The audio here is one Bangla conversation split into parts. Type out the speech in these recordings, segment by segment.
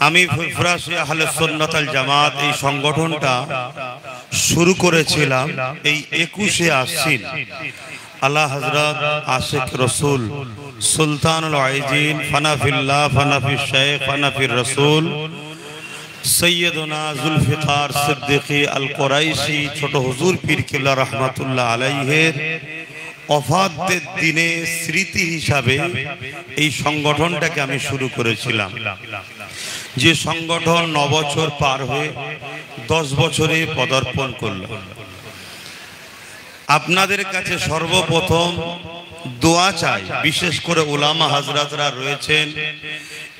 আমি ফুরফুরা আহলে সুন্নাত ওয়াল জামাত এই সংগঠনটা শুরু করেছিলাম এই 21শে আশ্বিন। আল্লাহ হযরত আশিক রাসূল সুলতানুল আইজিন ফানাফিল্লাহ ফানাফিশ শাইখ ফানাফির রাসূল সৈয়দনা জুলফিকার সিদ্দিকী আল কুরাইশি ছোট হুজুর পীর কিবলা রহমাতুল্লাহ আলাইহির ওফাতের দিনে স্মৃতি হিসাবে এই সংগঠনটাকে আমি শুরু করেছিলাম। যে সংগঠন 9 বছর পার হয়ে 10 বছরে পদার্পণ করল। আপনাদের কাছে সর্বপ্রথম দোয়া চাই, বিশেষ করে উলামা হযরতরা রয়েছেন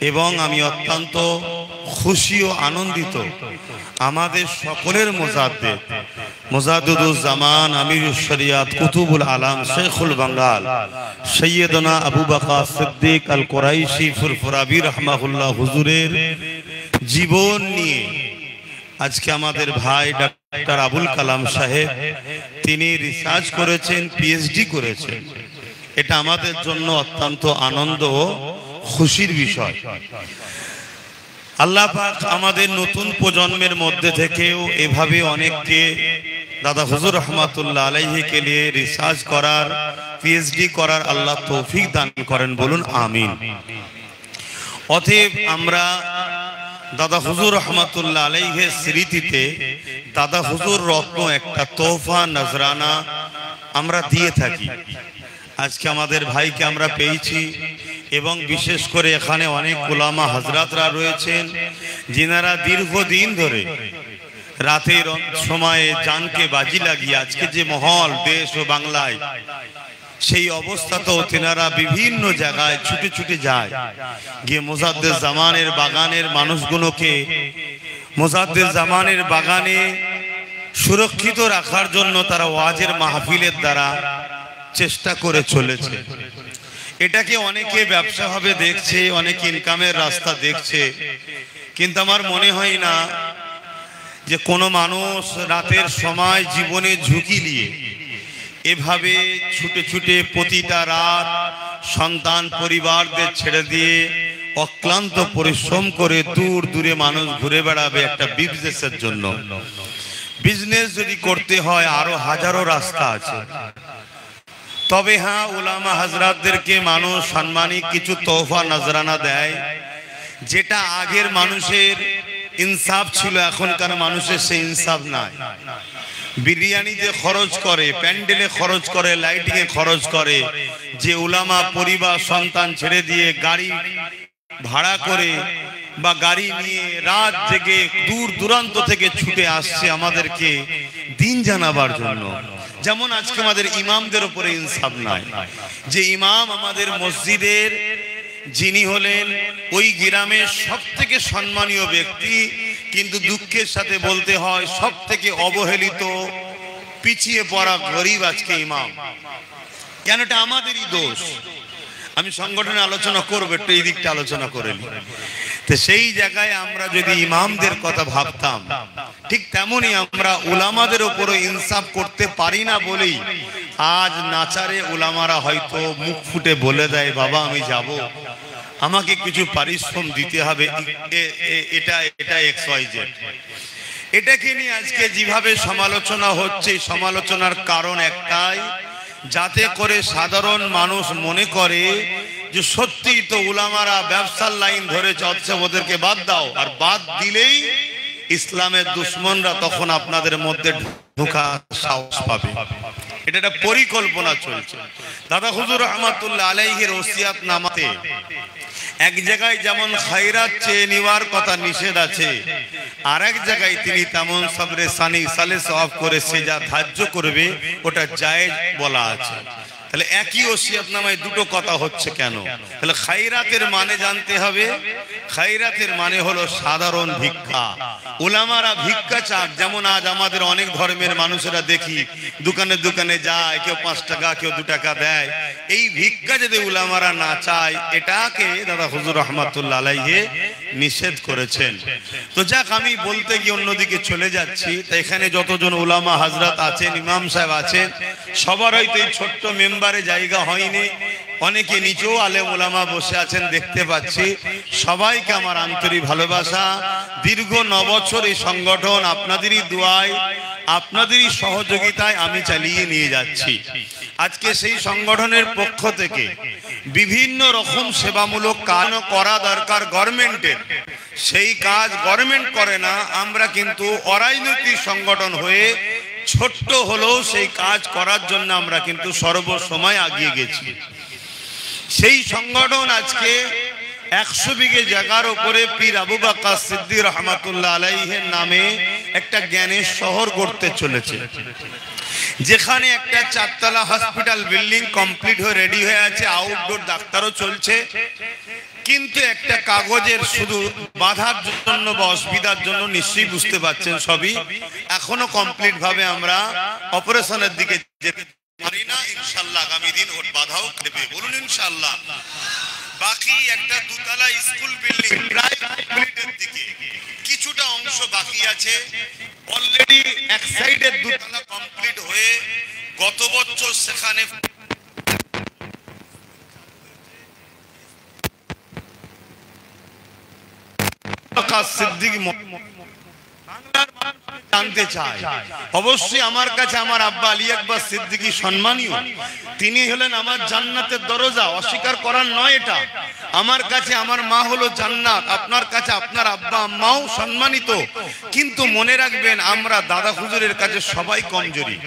এবং আমি অত্যন্ত খুশি ও আনন্দিত আমাদের সকলের মুজাদ্দিদুজ জামান আমিরুশ শরিয়াত কুতুবুল আলাম শেখুল বাঙ্গাল সৈয়দনা আবু বকর সিদ্দিক আল কুরাইশি ফুরফুরাবি রাহমাহুল্লাহ হুজুরের জীবন নিয়ে আজকে আমাদের ভাই ডাক্তার আবুল কালাম সাহেব তিনি রিসার্চ করেছেন, পিএইচডি করেছেন। এটা আমাদের জন্য অত্যন্ত আনন্দ ও খুশির বিষয়। আল্লাহ পাক আমাদের নতুন প্রজন্মের মধ্যে থেকেও এভাবে অনেককে দাদা হুজুর রহমাতুল্লাহ আলাইহিকে নিয়ে রিসার্চ করার, পিএইচডি করার আল্লাহ তৌফিক দান করেন, বলুন আমিন। অতএব আমরা দাদা হুজুর রহমাতুল্লাহ আলাইহির স্মৃতিতে দাদা হুজুর রত্ন একটা তোহফা নজরানা আমরা দিয়ে থাকি। আজকে আমাদের ভাইকে আমরা পেয়েছি এবং বিশেষ করে এখানে অনেক উলামা হযরতরা রয়েছেন যিনারা দীর্ঘদিন ধরে রাতের সময়ে জানকে বাজি লাগিয়ে আজকে যে মহল দেশ ও বাংলায়, সেই অবস্থাতেও তেনারা বিভিন্ন জায়গায় ছুটে ছুটে যায়, গিয়ে মুজাদ্দিদ জামানের বাগানের মানুষগুলোকে মুজাদ্দিদ জামানের বাগানে সুরক্ষিত রাখার জন্য তারা ওয়াজের মাহফিলের দ্বারা চেষ্টা করে চলেছে। এটাকে অনেকে ব্যবসা ভাবে দেখছে, অনেকে ইনকামের রাস্তা দেখছে, কিন্তু আমার মনে হয় না যে কোনো মানুষ রাতের সময় জীবনে ঝুঁকি নিয়ে এভাবে ছুটে ছুটে প্রতিটা রাত সন্তান পরিবারদের ছেড়ে দিয়ে অক্লান্ত পরিশ্রম করে দূর দূরে মানুষ ঘুরে বেড়াবে একটা বিজনেসের জন্য। বিজনেস যদি করতে হয় আরো হাজারো রাস্তা আছে। তবে হ্যাঁ, উলামা হযরতদেরকে মানুষ সম্মানী কিছু তোহফা নজরানা দেয়, যেটা আগের মানুষের ইনসাফ ছিল, এখনকার মানুষের সেই ইনসাফ নাই। বিরিয়ানিতে খরচ করে, প্যান্ডেলে খরচ করে, লাইটিংয়ে খরচ করে, যে উলামা পরিবার সন্তান ছেড়ে দিয়ে গাড়ি ভাড়া করে বা গাড়ি নিয়ে রাত জেগে দূর দূরান্ত থেকে ছুটে আসছে আমাদেরকে দিন জানাবার জন্য। যেমন আজকে আমাদের ইমামদের উপরে ইনসাফ নাই। যে ইমাম আমাদের মসজিদের, যিনি হলেন ওই গ্রামের সব থেকে সম্মানীয় ব্যক্তি, কিন্তু দুঃখের সাথে বলতে হয় সব থেকে অবহেলিত, পিছিয়ে পড়া গরিব আজকে ইমাম। কেন? এটা আমাদেরই দোষ। আমি সংগঠনে আলোচনা করবো, একটু এই দিকটা আলোচনা করে নিই। তো সেই জায়গায় আমরা যদি ইমামদের কথা ভাবতাম, ঠিক তেমনি আমরা উলামাদের উপরে ইনসাফ করতে পারি না বলেই আজ নাচারে উলামারা হয়তো মুখ ফুটে বলে দেয়, বাবা আমি যাব, আমাকে কিছু পারিশ্রম দিতে হবে, এটা XYZ। এটাকে নিয়ে আজকে যেভাবে সমালোচনা হচ্ছে, সমালোচনার কারণ একটাই, যাতে করে সাধারণ মানুষ মনে করে যে সত্যি তো উলামারা ব্যবসার লাইন ধরেছে, অথচ ওদেরকে বাদ দাও। আর বাদ দিলেই ইসলামের দুশ্মনরা তখন আপনাদের মধ্যে ঢোকার সাহস পাবে। এটা একটা পরিকল্পনা চলছে। দাদা হুজুর রহমাতুল্লাহ আলাইহির ওসিয়াত নামাতে এক জায়গায় যেমন খায়রাত চেয়ে নেওয়ার কথা নিষেধ আছে, আর এক জায়গায় তিনি তেমন সবরে সানি সালে সওয়াব করে সে যা ধার্য করবে ওটা জায়েজ বলা আছে। তাহলে একই ওসিয়াত নামায় দুটো কথা হচ্ছে কেন? তাহলে খায়রাতের মানে জানতে হবে। খায়রাতের মানে হলো সাধারণ ভিক্ষা। উলামারা ভিক্ষা চাক, যেমন আজ আমাদের অনেক ধর্মের মানুষেরা দেখি দোকানে দোকানে যায়, কেউ 5 টাকা কেউ 2 টাকা দেয়। এই ভিক্ষা যদি উলামারা না চায়, এটাকে দাদা হুজুর রহমাতুল্লাহ আলাইহি নিষেধ করেছেন। তো যাক, আমি বলতে গিয়ে অন্যদিকে চলে যাচ্ছি। তো এখানে যতজন উলামা হযরত আছেন, ইমাম সাহেব আছেন, সবার হয়তো এই ছোট্ট মেম্বারে জায়গা হয়নি, অনেকে নিচেও আলেম ওলামা বসে আছেন দেখতে পাচ্ছি। সবাইকে আমার আন্তরিক ভালোবাসা। দীর্ঘ 9 বছর এই সংগঠন আপনাদেরই দোয়ায়, আপনাদেরই সহযোগিতায় আমি চালিয়ে নিয়ে যাচ্ছি। আজকে সেই সংগঠনের পক্ষ থেকে বিভিন্ন রকম সেবামূলক কাজ করা দরকার গভর্নমেন্টের, সেই কাজ গভর্নমেন্ট করে না। আমরা কিন্তু অরাজনৈতিক সংগঠন হয়ে ছোট্ট হলেও সেই কাজ করার জন্য আমরা কিন্তু সর্বসময় এগিয়ে গেছি। সেই সংগঠন আজকে 100 বিঘে জায়গার উপরে পীর আবু বকর সিদ্দিক রহমাতুল্লাহ আলাইহির নামে একটা জ্ঞানের শহর গড়তে চলেছে, যেখানে একটা 4 তলা হসপিটাল বিল্ডিং কমপ্লিট হয়ে রেডি হয়ে আছে, আউটডোর ডাক্তারও চলছে। কিন্তু একটা কাগজের শুধু বাধার জন্য বা অসুবিধার জন্য, নিশ্চয়ই বুঝতে পারছেন সবই, এখনো কমপ্লিট ভাবে আমরা অপারেশনের দিকে যেতে পারি না। ইনশাআল্লাহ আগামী দিন ওর বাধাও দেবে, বলুন ইনশাআল্লাহ। বাকি একটা 2 তলা স্কুল বিল্ডিং প্রায় কমপ্লিটের দিকে, কিছুটা অংশ বাকি আছে। অলরেডি এক সাইডের 2 তলা কমপ্লিট হয়ে গত বছর সেখানে সিদ্দিক জানতে চায়। অবশ্যই আমার কাছে আমার আব্বা আলী আকবর সিদ্দিকী সম্মানীয়, তিনি হলেন আমার জান্নাতের দরজা, অস্বীকার করার নয় এটা। আমার কাছে আমার মা হলো জান্নাত, আপনার কাছে আপনার আব্বা আম্মাও সম্মানিত। কিন্তু মনে রাখবেন, আমরা দাদা হুজুরের কাছে সবাই কমজোরি,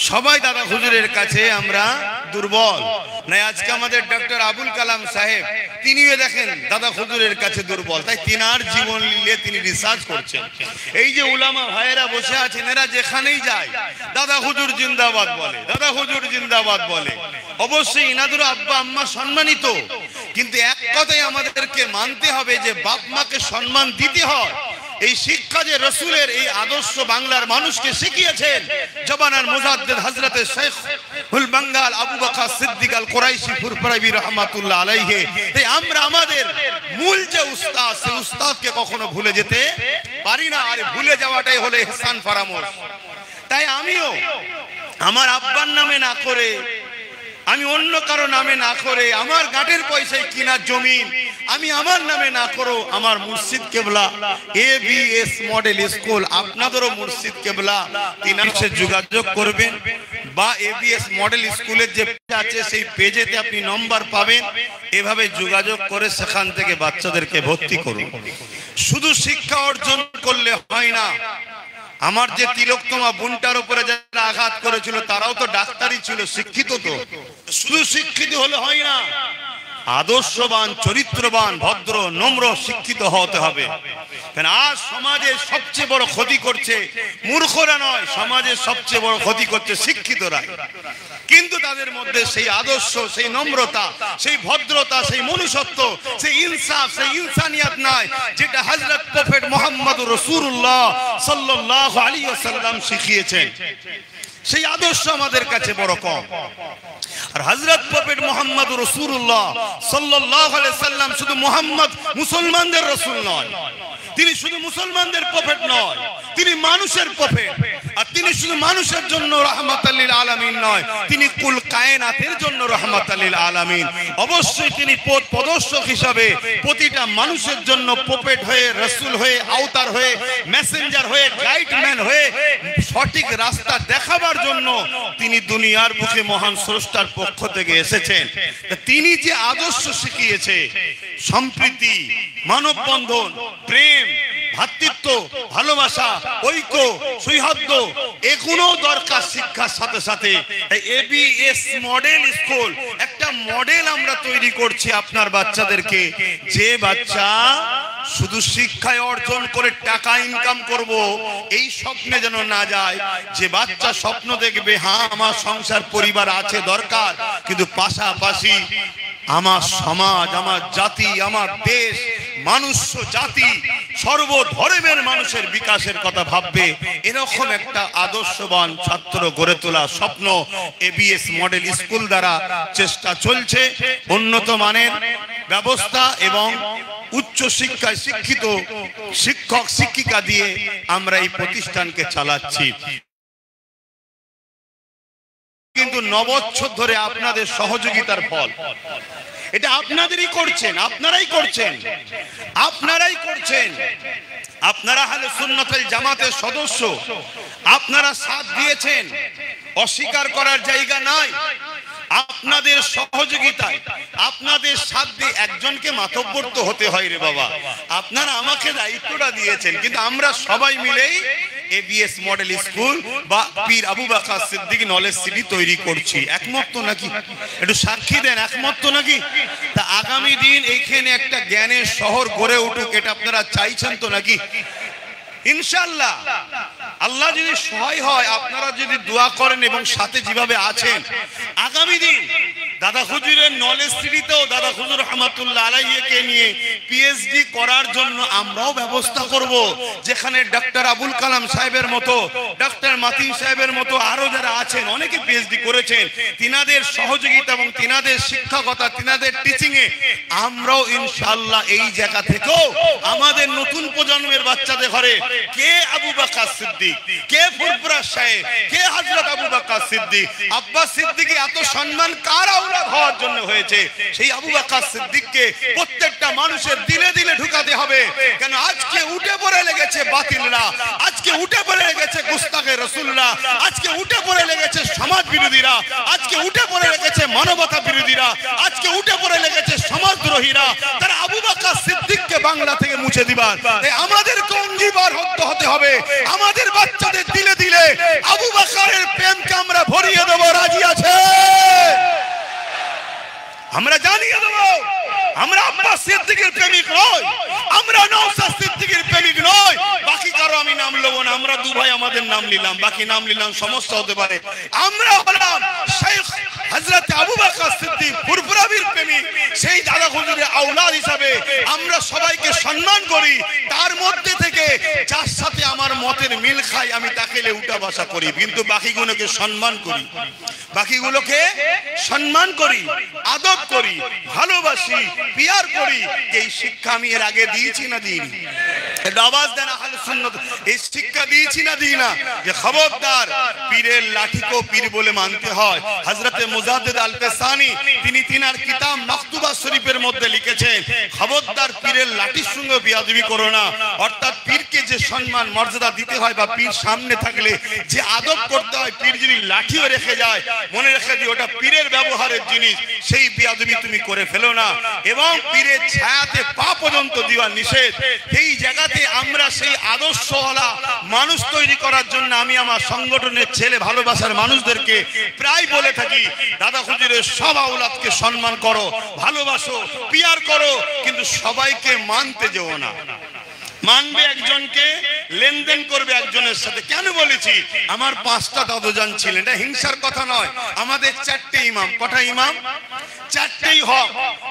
সবাই দাদা হুজুরের কাছে আমরা দুর্বল। না আজকে আমাদের ডক্টর আবুল কালাম সাহেব, তিনিও দেখেন দাদা হুজুরের কাছে দুর্বল, তাই তিনার জীবন নিয়ে তিনি রিসার্চ করছেন। এই যে উলামা ভাইয়েরা বসে আছেন, এরা যেখানেই যায় দাদা হুজুর জিন্দাবাদ বলে, দাদা হুজুর জিন্দাবাদ বলে। অবশ্যই ইনাদের আব্বা আম্মা সম্মানিত, কিন্তু এক কথাই আমাদেরকে মানতে হবে যে বাপ মাকে সম্মান দিতে হয়। এই শিক্ষা যে রসুলের এই আদর্শ বাংলার মানুষকে শিখিয়েছেন জবানার মুজাদ্দিদ হযরতে শেখুল বাঙ্গাল আবু বকর সিদ্দিক আল কুরাইশি ফুরফুরাবি রাহমাতুল্লাহ আলাইহি। তাই আমরা আমাদের মূল যে উস্তাদ, সেই উস্তাদকে কখনো ভুলে যেতে পারি না, আর ভুলে যাওয়াটাই হলো ইহসান ফারামোশ। তাই আমিও আমার আব্বার নামে না করে, আমি অন্য কারো নামে না করে, আমার গাটের পয়সায় কিনা জমি আমি আমার নামে না করো, আমার মুর্শিদ কেবলা ABS মডেল স্কুল, আপনাদেরও মুর্শিদ কেবলা, তিনার সাথে যোগাযোগ করবেন বা ABS মডেল স্কুলের যে পেজ আছে সেই পেজেতে আপনি নম্বর পাবেন। এভাবে যোগাযোগ করে সেখান থেকে বাচ্চাদেরকে ভর্তি করুন। শুধু শিক্ষা অর্জন করলে হয় না। আমার যে তিলকতমা বোনটার উপরে যারা আঘাত করেছিল তারাও তো ডাক্তারই ছিল, শিক্ষিত। তো শুধু শিক্ষিত হলে হয় না, আদর্শবান, চরিত্রবান, ভদ্র, নম্র, শিক্ষিত হতে হবে। কারণ আজ সমাজের সবচেয়ে বড় ক্ষতি করছে মূর্খরা নয়, সমাজের সবচেয়ে বড় ক্ষতি করছে শিক্ষিতরা। কিন্তু তাদের মধ্যে সেই আদর্শ, সেই নম্রতা, সেই ভদ্রতা, সেই মনুষ্যত্ব, সেই ইনসাফ, সেই ইনসানিয়াত নাই, যেটা হযরত প্রফেট মুহাম্মদুর রাসূলুল্লাহ সাল্লাল্লাহু আলাইহি ওয়াসাল্লাম শিখিয়েছেন। সেই আদর্শ আমাদের কাছে বড় কম। আর হযরত প্রফেট মুহাম্মদুর রাসূলুল্লাহ সাল্লাল্লাহু আলাইহি ওয়াসাল্লাম শুধু মুহাম্মদ মুসলমানদের রাসূল নয়, তিনি শুধু মুসলমানদের প্রফেট নয়, তিনি মানুষের প্রফেট। আর তিনি শুধু মানুষের জন্য রাহমাতাল লিল আলামিন নয়, তিনি কুল কায়নাতের জন্য রাহমাতাল লিল আলামিন। অবশ্যই তিনি পথ প্রদর্শক হিসাবে প্রতিটা মানুষের জন্য প্রফেট হয়ে, রাসূল হয়ে, আওতার হয়ে, মেসেঞ্জার হয়ে, গাইডম্যান হয়ে সঠিক রাস্তা দেখাবার জন্য তিনি দুনিয়ার বুকে মহান স্রষ্টার পক্ষ থেকে এসেছেন। তিনি যে আদর্শ শিখিয়েছে, সম্প্রীতি, মানববন্ধন, প্রেম, ভাতৃত্ব, ভালোবাসা, ঐক্য, সৌহার্দ্য, এগুলো দরকার শিক্ষার সাথে সাথে। ABS মডেল স্কুল একটা মডেল আমরা তৈরি করছি আপনার বাচ্চাদেরকে, যে বাচ্চা শুধু শিক্ষায় অর্জন করে টাকা ইনকাম করব এই স্বপ্নে যেন না যায়। যে বাচ্চা স্বপ্ন দেখবে, হ্যাঁ আমার সংসার পরিবার আছে দরকার, কিন্তু পাশাপাশি আমার সমাজ, আমার জাতি, আমার দেশ, মানুষ জাতি, সর্বধর্মের মানুষের বিকাশের কথা ভাববে, এরকম একটা আদর্শবান ছাত্র গড়ে তোলা স্বপ্ন ABS মডেল স্কুল দ্বারা চেষ্টা চলছে। উন্নত মানের ব্যবস্থা এবং উচ্চ শিক্ষায় শিক্ষিত শিক্ষক শিক্ষিকা দিয়ে আমরা এই প্রতিষ্ঠানকে চালাচ্ছি। কিন্তু 9 বছর ধরে আপনাদের সহযোগিতার ফল। এটা আপনাদেরই করছেন, আপনারাই করছেন। আপনারা আহলে সুন্নাত ওয়াল জামাতের সদস্য, আপনারা সাথ দিয়েছেন, অস্বীকার করার জায়গা নাই। আপনাদের সহযোগিতায়, আপনাদের সাথ দিয়ে একজনকে মাতব্বর তো হতে হয় রে বাবা। আপনারা আমাকে দায়িত্বটা দিয়েছেন, কিন্তু আমরা সবাই মিলেই এবিএস মডেল স্কুল বা পীর আবু বকর সিদ্দিক নলেজ সিটি তৈরি করছি। একমত তো নাকি? একটু সাক্ষী দেন, একমত তো নাকি? তা আগামী দিন এইখানে একটা জ্ঞানের শহর গড়ে উঠুক, এটা আপনারা চাইছেন তো নাকি? ইনশাআল্লাহ আল্লাহ যদি সহায় হয়, আপনারা যদি দোয়া করেন এবং সাথে যেভাবে আছেন, আগামী দিন দাদা হুজুরের নলেজ সিটিতেও দাদা হুজুর রহমাতুল্লাহ আলাইহিকে নিয়ে পিএইচডি করার জন্য আমরাও ব্যবস্থা করব। যেখানে ডক্টর আবুল কালাম সাহেবের মতো, ডক্টর মাতিন সাহেবের মতো আরো যারা আছেন, অনেকে পিএইচডি করেছেন, তিনাদের সহযোগিতা এবং তিনাদের শিক্ষকতা, তিনাদের টিচিং এ আমরাও ইনশাআল্লাহ এই জায়গা থেকেও আমাদের নতুন প্রজন্মের বাচ্চাদের ঘরে কে আবু বকর সিদ্দিক, কে ফুরফুরা সাহেব, কে হযরত আবু বকর সিদ্দিক, আব্বাস সিদ্দিকী এত সম্মান কার আওলাদ হওয়ার জন্য হয়েছে, সেই আবু বকর সিদ্দিককে প্রত্যেকটা মানুষের দিলে দিলে ঢুকাতে হবে। কেন আজকে উঠে পড়ে লেগেছে বাতিলরা, আজকে উঠে পড়ে লেগেছে গুস্তাখে রাসূলরা, আজকে উঠে পড়ে লেগেছে সমাজ বিরোধীরা, আজকে উঠে পড়ে লেগেছে মানবতা বিরোধীরা, আজকে উঠে পড়ে লেগেছে সমাজদ্রোহীরা। তারা আবু বকর সিদ্দিককে বাংলা থেকে মুছে দিবার, আমাদেরকে অঙ্গীকার হতে হবে। আমাদের বাচ্চাদের দিলে দিলে আবু বকরের প্রেমকে আমরা ভরিয়ে দেব। রাজি আছে? আমরা জানিয়ে দেব আমরা আব্বাস সিদ্দিকের প্রেমিক নই, আমরা নওশাদ সিদ্দিকের প্রেমিক নই। বাকি কারো আমি নাম নেব না, আমরা দু ভাই আমাদের নাম নিলাম, বাকি নাম নিলাম সমস্যা হতে পারে। আমরা হলাম শেখ হযরত আবু বকর সিদ্দিক ফুরফুরাবির প্রেমিক, সেই দাদা হুজুরের আওলাদ হিসাবে আমরা সবাইকে সম্মান করি। তার মধ্যে থেকে যার সাথে আমার মতের মিল খাই আমি তাকে উঠা বসা করি, কিন্তু বাকিগুলোকে সম্মান করি, বাকিগুলোকে সম্মান করি, আদব করি, ভালোবাসি, পিয়ার করি। এই শিক্ষা আমি এর আগে দিয়েছি না দিইনি? আওয়াজ দেন আহলে সুন্নাত, এই শিক্ষা দিয়েছি না দিই না? যে খবরদার পীরের লাঠিকেও পীর বলে মানতে হয়। হযরতে মুজাদ্দিদ আল পেসানি তিনি তিনার কিতাব মাকতুবা শরীফের মধ্যে লিখেছেন, খবরদার পীরের লাঠির সঙ্গে বিয়াদবি করো না। অর্থাৎ পীরকে যে সম্মান মর্যাদা দিতে হয় বা পীর সামনে থাকলে যে আদব করতে হয়, পীর যদি লাঠিও রেখে যায় মনে রেখে দিও ওটা পীরের ব্যবহারের জিনিস, সেই বিয়াদবি তুমি করে ফেলো না। এবং পীরের ছায়াতে পা পর্যন্ত দেওয়া নিষেধ। এই জায়গাতে আমরা সেই আদর্শওয়ালা মানুষ তৈরি করার জন্য আমি আমার সংগঠনের ছেলে ভালোবাসার মানুষদেরকে প্রায় বলে থাকি, দাদা হুজুরের সব আওলাদকে সম্মান করো, ভালোবাসো, পিয়ার করো, কিন্তু সবাইকে মানতে যেও না। মানবে একজনকে, লেনদেন করবে একজনের সাথে। কেন বলেছি? আমার 5টা দাদুজান ছিলেন, এটা হিংসার কথা নয়। আমাদের 4টে ইমাম, কটা ইমাম? 4টেই হক,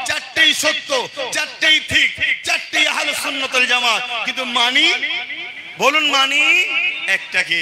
4টেই সত্য, 4টেই ঠিক, 4টেই আহলে সুন্নাত ওয়াল জামাত। কিন্তু মানি, বলুন মানি একটাকে।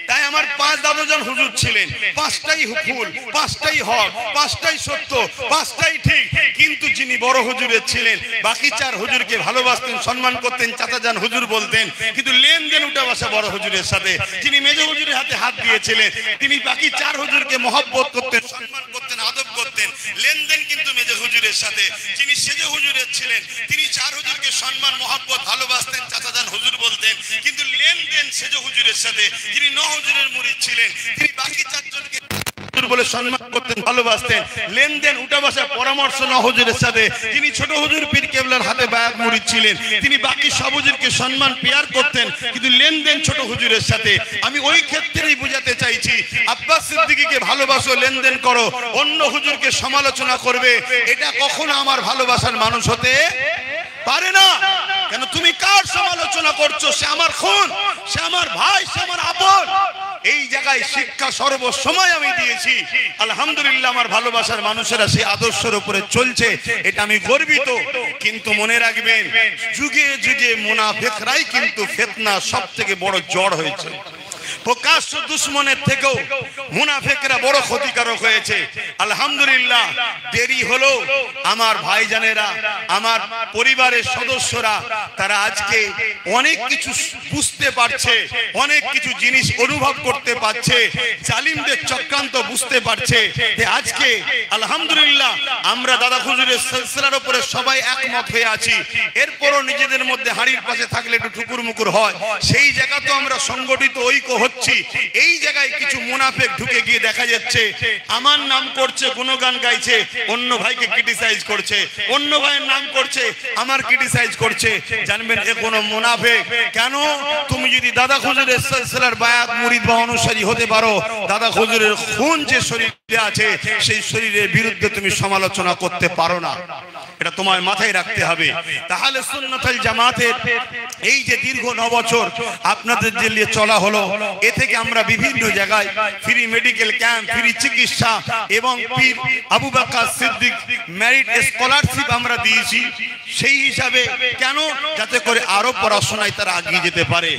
তাই আমার 5 দাদুজান হুজুর ছিলেন, 5টাই ফুল, 5টাই হক, 5টাই সত্য, 5টাই ঠিক। কিন্তু যিনি বড় হুজুরের ছিলেন, বাকি 4 হুজুরকে ভালোবাসতেন, সম্মান করতেন, চাচাজান হুজুর বলতেন, কিন্তু লেনদেন উঠে বসা বড় হুজুরের সাথে। যিনি মেজ হুজুরের হাতে হাত দিয়েছিলেন, তিনি বাকি 4 হুজুরকে মহব্বত করতেন, সম্মান করতেন, আদব করতেন, লেনদেন কিন্তু মেজ হুজুরের সাথে। যিনি সেজ হুজুরের ছিলেন, তিনি 4 হুজুরকে সম্মান, মহব্বত, ভালোবাসতেন, চাচাজান হুজুর বলতেন, কিন্তু লেনদেন সেজ হুজুরের সাথে। যিনি 9 হুজুরের মুরিদ ছিলেন, তিনি বাকি 4 জনকে বলে সম্মান করতেন, ভালোবাসতেন, লেনদেন উঠা বসা পরামর্শ 9 হুজুরের সাথে। যিনি ছোট হুজুর পীর কেবলার হাতে বায়াত মুরিদ ছিলেন, তিনি বাকি সব হুজুরকে সম্মান, পিয়ার করতেন, কিন্তু লেনদেন ছোট হুজুরের সাথে। আমি ওই ক্ষেত্রেই বুঝাতে চাইছি, আব্বাস সিদ্দিকীকে ভালোবাসো, লেনদেন করো, অন্য হুজুরকে সমালোচনা করবে, এটা কখনো আমার ভালোবাসার মানুষ হতে পারে না। কেন তুমি কার সমালোচনা করছো? সে আমার খুন, সে আমার ভাই, সে আমার আপন। এই জায়গায় শিক্ষা সর্বসময় আমি দিয়েছি। আলহামদুলিল্লাহ আমার ভালোবাসার মানুষেরা সেই আদর্শের উপরে চলছে, এটা আমি গর্বিত। কিন্তু মনে রাখবেন, যুগে যুগে মুনাফিকরাই কিন্তু ফিতনা সবথেকে বড় জড় হয়েছে। প্রকাশ্য দুশমনের থেকেও মুনাফিকরা বড় ক্ষতিকারক হয়েছে। আলহামদুলিল্লাহ, দেরি হলো আমার ভাইজানেরা, আমার পরিবারের সদস্যরা, তারা আজকে অনেক কিছু বুঝতে পারছে, অনেক কিছু জিনিস অনুভব করতে পারছে, জালিমদের চক্রান্ত বুঝতে পারছে। আজকে আলহামদুলিল্লাহ আমরা দাদা হুজুরের সিলসিলার উপরে সবাই একমত হয়ে আছি। এরপরও নিজেদের মধ্যে হাড়ির পাশে থাকলে একটু ঠুকুর মুকুর হয়, সেই জায়গা তো আমরা সংগঠিত ঐক্য হচ্ছি। এই জায়গায় কিছু মুনাফিক ঢুকে গিয়ে দেখা যাচ্ছে আমার নাম করছে, গুণগান গাইছে, অন্য ভাইকে ক্রিটিসাইজ করছে, অন্য ভাইয়ের নাম করছে, আমার ক্রিটিসাইজ করছে। জানবেন এ কোনো মুনাফিক। কেন? তুমি যদি দাদা হুজুরের সিলসিলার বায়াত মুরিদ বা অনুসারী হতে পারো, দাদা হুজুরের খুন যে শরীরে আছে সেই শরীরের বিরুদ্ধে তুমি সমালোচনা করতে পারো না। এটা তোমার মাথায় রাখতে হবে। তাহলে সুন্নাতুল জামাতের এই যে দীর্ঘ 9 বছর আপনাদের যে নিয়ে চলা হলো, এ থেকে আমরা বিভিন্ন জায়গায় ফ্রি মেডিকেল ক্যাম্প, ফ্রি চিকিৎসা এবং পীর আবু বকর সিদ্দিক মেরিট স্কলারশিপ আমরা দিয়েছি। সেই হিসাবে কেন? যাতে করে আরো পড়াশোনায় তারা এগিয়ে যেতে পারে।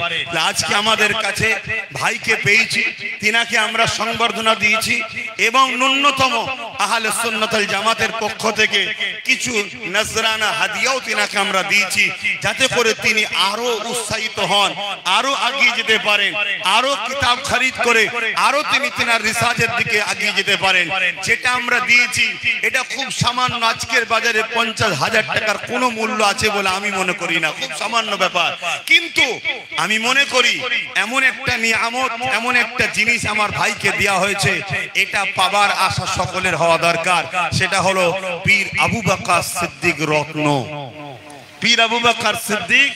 আজকে আমাদের কাছে ভাইকে পেয়েছি, তিনাকে আমরা সংবর্ধনা দিয়েছি এবং ন্যূনতম আহলে সুন্নাতুল জামাতের পক্ষ থেকে কিছু নজরানা হাদিয়াও তিনাকে আমরা দিয়েছি, যাতে করে তিনি আরো উৎসাহিত হন, আরো এগিয়ে যেতে পারেন, আরো কিতাব খরিদ করে আরো তিনি তিনার রিসার্চের দিকে এগিয়ে যেতে পারেন। যেটা আমরা দিয়েছি এটা খুব সামান্য, আজকের বাজারে 50,000 টাকার কোনো মূল্য আছে বলে আমি মনে করি না, খুব সামান্য ব্যাপার। কিন্তু আমি মনে করি এমন একটা নিয়ামত, এমন একটা জিনিস আমার ভাইকে দেওয়া হয়েছে, এটা পাবার আশা সকলের হওয়া দরকার। সেটা হলো পীর আবু বকর সিদ্দিক রত্ন। পীর আবু বকর সিদ্দিক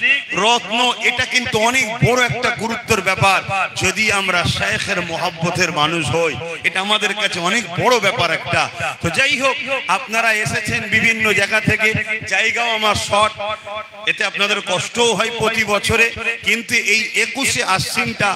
রত্ন, এটা কিন্তু অনেক বড় একটা গুরুত্বের ব্যাপার। যদি আমরা শায়েখের মোহাব্বতের মানুষ হই, এটা আমাদের কাছে অনেক বড় ব্যাপার একটা। তো যাই হোক, আপনারা এসেছেন বিভিন্ন জায়গা থেকে, জায়গাও আমার শর্ট, এতে আপনাদের কষ্টও হয় প্রতি বছরে। কিন্তু এই 21শে আশ্বিনটা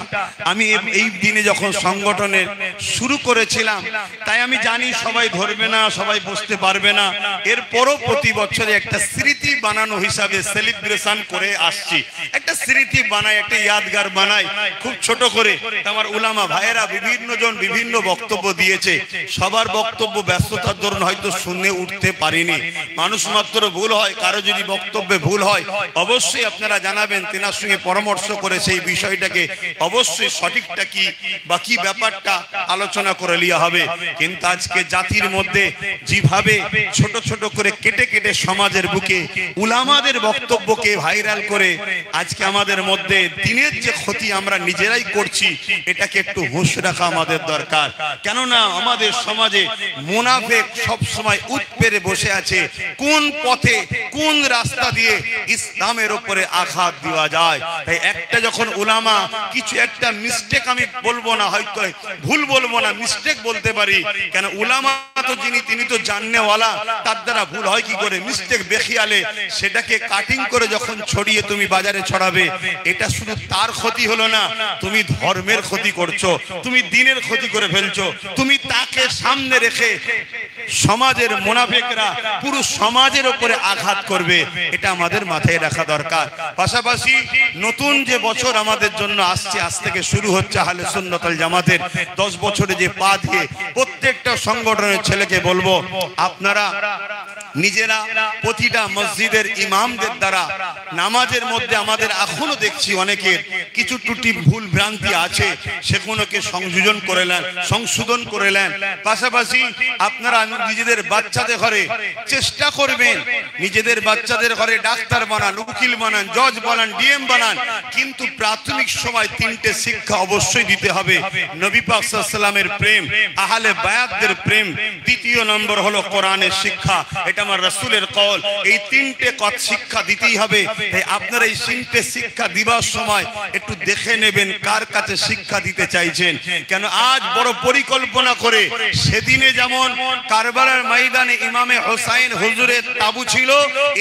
আমি এই দিনে যখন সংগঠনের শুরু করেছিলাম, তাই আমি জানি সবাই ধরবে না, সবাই বুঝতে পারবে না। এরপরও প্রতি বছরে একটা স্মৃতি বানানো হিসাবে সেলিব্রেশন করে আসছি, একটা স্মৃতি বানাই, একটা ইয়াদগার বানাই খুব ছোট করে। আমার উলামা ভাইয়েরা বিভিন্ন জন বিভিন্ন বক্তব্য দিয়েছে, সবার বক্তব্য ব্যস্ততার দরুন হয়তো শুনে উঠতে পারিনি। মানুষ মাত্র ভুল হয়, কারো যদি বক্তব্যে ভুল হয় অবশ্যই আপনারা জানাবেন, তেনার সঙ্গে পরামর্শ করে সেই বিষয়টাকে অবশ্যই সঠিকটা কি বা কি ব্যাপারটা আলোচনা করে লিয়া হবে। কিন্তু আজকে জাতির মধ্যে যেভাবে ছোট ছোট করে কেটে কেটে সমাজের বুকে উলামাদের বক্তব্যকে ভাইরাল করে আজকে আমাদের মধ্যে দিনের যে ক্ষতি আমরা নিজেরাই করছি, এটাকে একটু হুঁশ রাখা আমাদের দরকার। কেননা আমাদের সমাজে মুনাফিক সব সময় উৎপেরে বসে আছে, কোন পথে কোন রাস্তা দিয়ে ইসলামের উপরে আঘাত দেওয়া যায়। তাই একটা যখন উলামা কিছু একটা মিস্টেক, আমি বলবো না, হয়তো ভুল বলবো না, মিস্টেক বলতে পারি, কেন উলামা তো যিনি তিনি তো জাননেওয়ালা, তার দ্বারা ভুল হয় কি করে? মিস্টেক বেখিয়ালে সেটাকে কাটিং করে যখন ছড়িয়ে তুমি বাজারে ছড়াবে, এটা শুধু তার ক্ষতি হলো না, তুমি ধর্মের ক্ষতি করছো, তুমি দ্বীনের ক্ষতি করে ফেলছো। তুমি তাকে সামনে রেখে সমাজের মুনাফিকরা পুরো সমাজের উপরে আঘাত করবে, এটা আমাদের মাথায় রাখা দরকার। পাশাপাশি নতুন যে বছর আমাদের জন্য আসছে, আজ থেকে শুরু হচ্ছে আহলে সুন্নাতুল জামাতের 10 বছরে যে পা দিয়ে, প্রত্যেকটা সংগঠনের ছেলেকে বলবো, আপনারা নিজেরা প্রতিটা মসজিদের ইমামদের দ্বারা নামাজের মধ্যে আমাদের এখনো দেখছি অনেকের কিছু ত্রুটি ভুল ভ্রান্তি আছে, সেগুলোকে সংশোধন করে নেন। পাশাপাশি আপনারা নিজেদের বাচ্চাদের ঘরে চেষ্টা করবেন, নিজেদের বাচ্চাদের ঘরে ডাক্তার বানান, উকিল বানান, জজ বানান, ডিএম বানান, কিন্তু প্রাথমিক সময় 3টে শিক্ষা অবশ্যই দিতে হবে। নবী পাক সাল্লাল্লাহু আলাইহি ওয়াসাল্লামের প্রেম, আহলে বায়াতদের প্রেম, দ্বিতীয় নম্বর হলো কোরআনের শিক্ষা, এটা আমার রাসূলের কওল। এই 3টে শিক্ষা দিতেই হবে। তাই আপনারা এই 3টে শিক্ষা দিবার সময় একটু দেখে নেবেন কার কাছে শিক্ষা দিতে চাইছেন। কেন আজ বড় পরিকল্পনা করে, সেদিনে যেমন কারবালার ময়দানে ইমামে হোসাইন হুজুরের তাবু ছিল,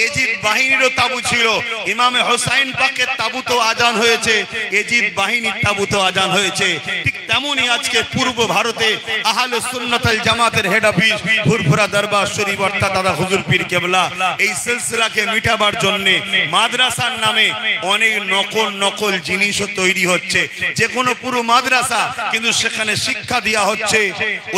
এজিদ বাহিনীরও তাবু ছিল, ইমামে হোসাইন পাকের তাবুতে আজান হয়েছে, এজিদ বাহিনীর তাবুতে আজান হয়েছে। ঠিক তেমনি আজকে পূর্ব ভারতে আহলে সুন্নাতুল জামাতের হেড অফিস ফুরফুরা দরবার শরীফ অর্থাৎ দাদা হুজুর পীর কেবলা এই সিলসিলাকে মিটাবার জন্য মাদ্রাসার নামে অনেক নকল জিনিস জিনিসও তৈরি হচ্ছে, যে কোনো পুরো মাদ্রাসা, কিন্তু সেখানে শিক্ষা দেওয়া হচ্ছে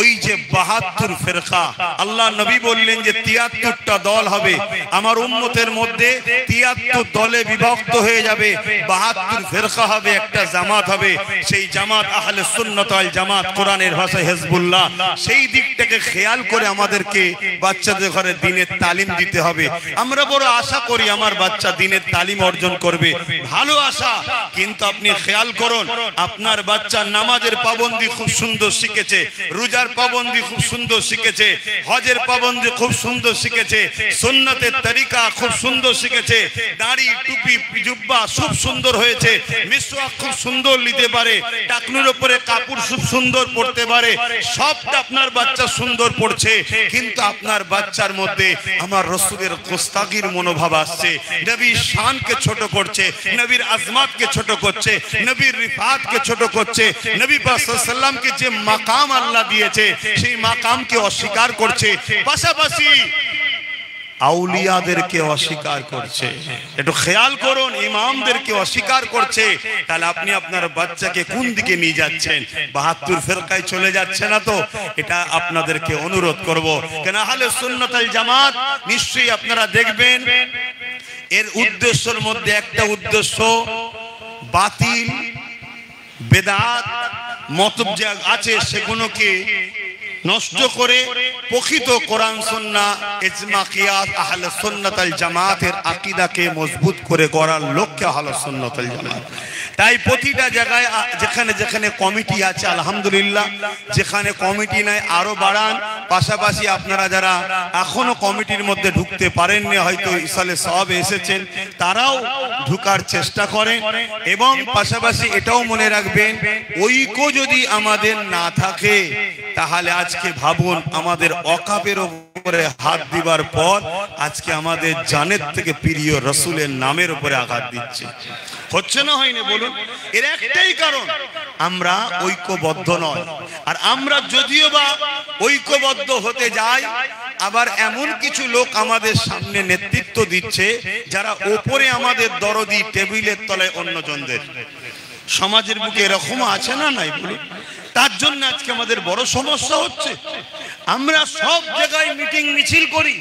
ওই যে 72 ফেরকা। আল্লাহ নবী বললেন যে 73টা দল হবে, আমার উম্মতের মধ্যে 73 দলে বিভক্ত হয়ে যাবে, 72 ফেরকা হবে, একটা জামাত হবে। সেই জামাত আহলে সুন্নাত ওয়াল জামাত, কোরআনের ভাষায় হিজবুল্লাহ। সেই দিকটাকে খেয়াল করে আমাদেরকে বাচ্চাদের ঘরে দ্বীনের তালিম দিতে হবে। আমরা বড় আশা করি আমার বাচ্চা দ্বীনের তালিম অর্জন করবে, ভালো আশা, কিন্তু আপনি খেয়াল করুন আপনার বাচ্চা নামাজের পাবন্দি খুব সুন্দর শিখেছে, রোজার পাবন্দি খুব সুন্দর শিখেছে, হজের পাবন্দি খুব সুন্দর শিখেছে, সুন্নতের তরিকা খুব সুন্দর শিখেছে, দাড়ি টুপি জুব্বা খুব সুন্দর হয়েছে, মিসওয়াক খুব সুন্দর নিতে পারে, টাকনুর উপরে কাপড় খুব সুন্দর পড়তে পারে, সবটা আপনার বাচ্চা সুন্দর পড়ছে, কিন্তু আপনার বাচ্চার মধ্যে আমার রাসূলের গোস্তাগির মনোভাব আসছে, নবীর শানকে ছোট করছে, নবীর আজমাতকে ছোট করছে, নবীর রিফাতকে ছোট করছে, নবী পাক সাল্লাল্লাহু আলাইহি ওয়াসাল্লামকে যে মাকাম আল্লাহ দিয়েছে সেই মাকামকে অস্বীকার করছে, পাশাপাশি আউলিয়াদেরকে অস্বীকার করছে। একটু খেয়াল করুন, ইমামদেরকে অস্বীকার করছে। তাহলে আপনি আপনার বাচ্চাকে কোন দিকে নিয়ে যাচ্ছেন? 72 ফেরকায় চলে যাচ্ছে না তো? এটা আপনাদেরকে অনুরোধ করব, কেন আহলে সুন্নাত ওয়াল জামাত নিশ্চয়ই আপনারা দেখবেন এর উদ্দেশ্যের মধ্যে একটা উদ্দেশ্য বাতিল বেদাত মতব যে আছে সেগুলোকে নষ্ট করে প্রকৃত কোরআন সুন্নাহ ইজমা কিয়াস আহলে সুন্নাত ওয়াল জামাতের আকীদাকে মজবুত করে গড়ার লক্ষ্যে আহলে সুন্নাত ওয়াল জামাত। তাই প্রতিটা জায়গায় যেখানে যেখানে কমিটি আছে আলহামদুলিল্লাহ, যেখানে কমিটি নাই আরো বাড়ান। পাশাপাশি আপনারা যারা এখনো কমিটির মধ্যে ঢুকতে পারেননি, হয়তো ইসালে সওয়াব এসেছেন, তারাও ঢুকার চেষ্টা করেন। এবং পাশাপাশি এটাও মনে রাখবেন, ঐক্য যদি আমাদের না থাকে তাহলে আজকে ভাবুন আমাদের ওয়াকফের উপরে হাত দিবার পর আজকে আমাদের জানের থেকে প্রিয় রাসূলের নামের উপরে আঘাত দিচ্ছে। হচ্ছে না হয়নি বলুন? এর একটাই কারণ, আমরা ঐক্যবদ্ধ নয়। আর আমরা যদিও বা ঐক্যবদ্ধ হতে যাই, আবার এমন কিছু লোক আমাদের সামনে নেতৃত্ব দিচ্ছে যারা ওপরে আমাদের দরদি, টেবিলের তলায় অন্যজনদের। সমাজের বুকে এরকম আছে না নাই বলুন? তার জন্য আজকে আমাদের বড় সমস্যা হচ্ছে। আমরা সব জায়গায় মিটিং মিছিল করি।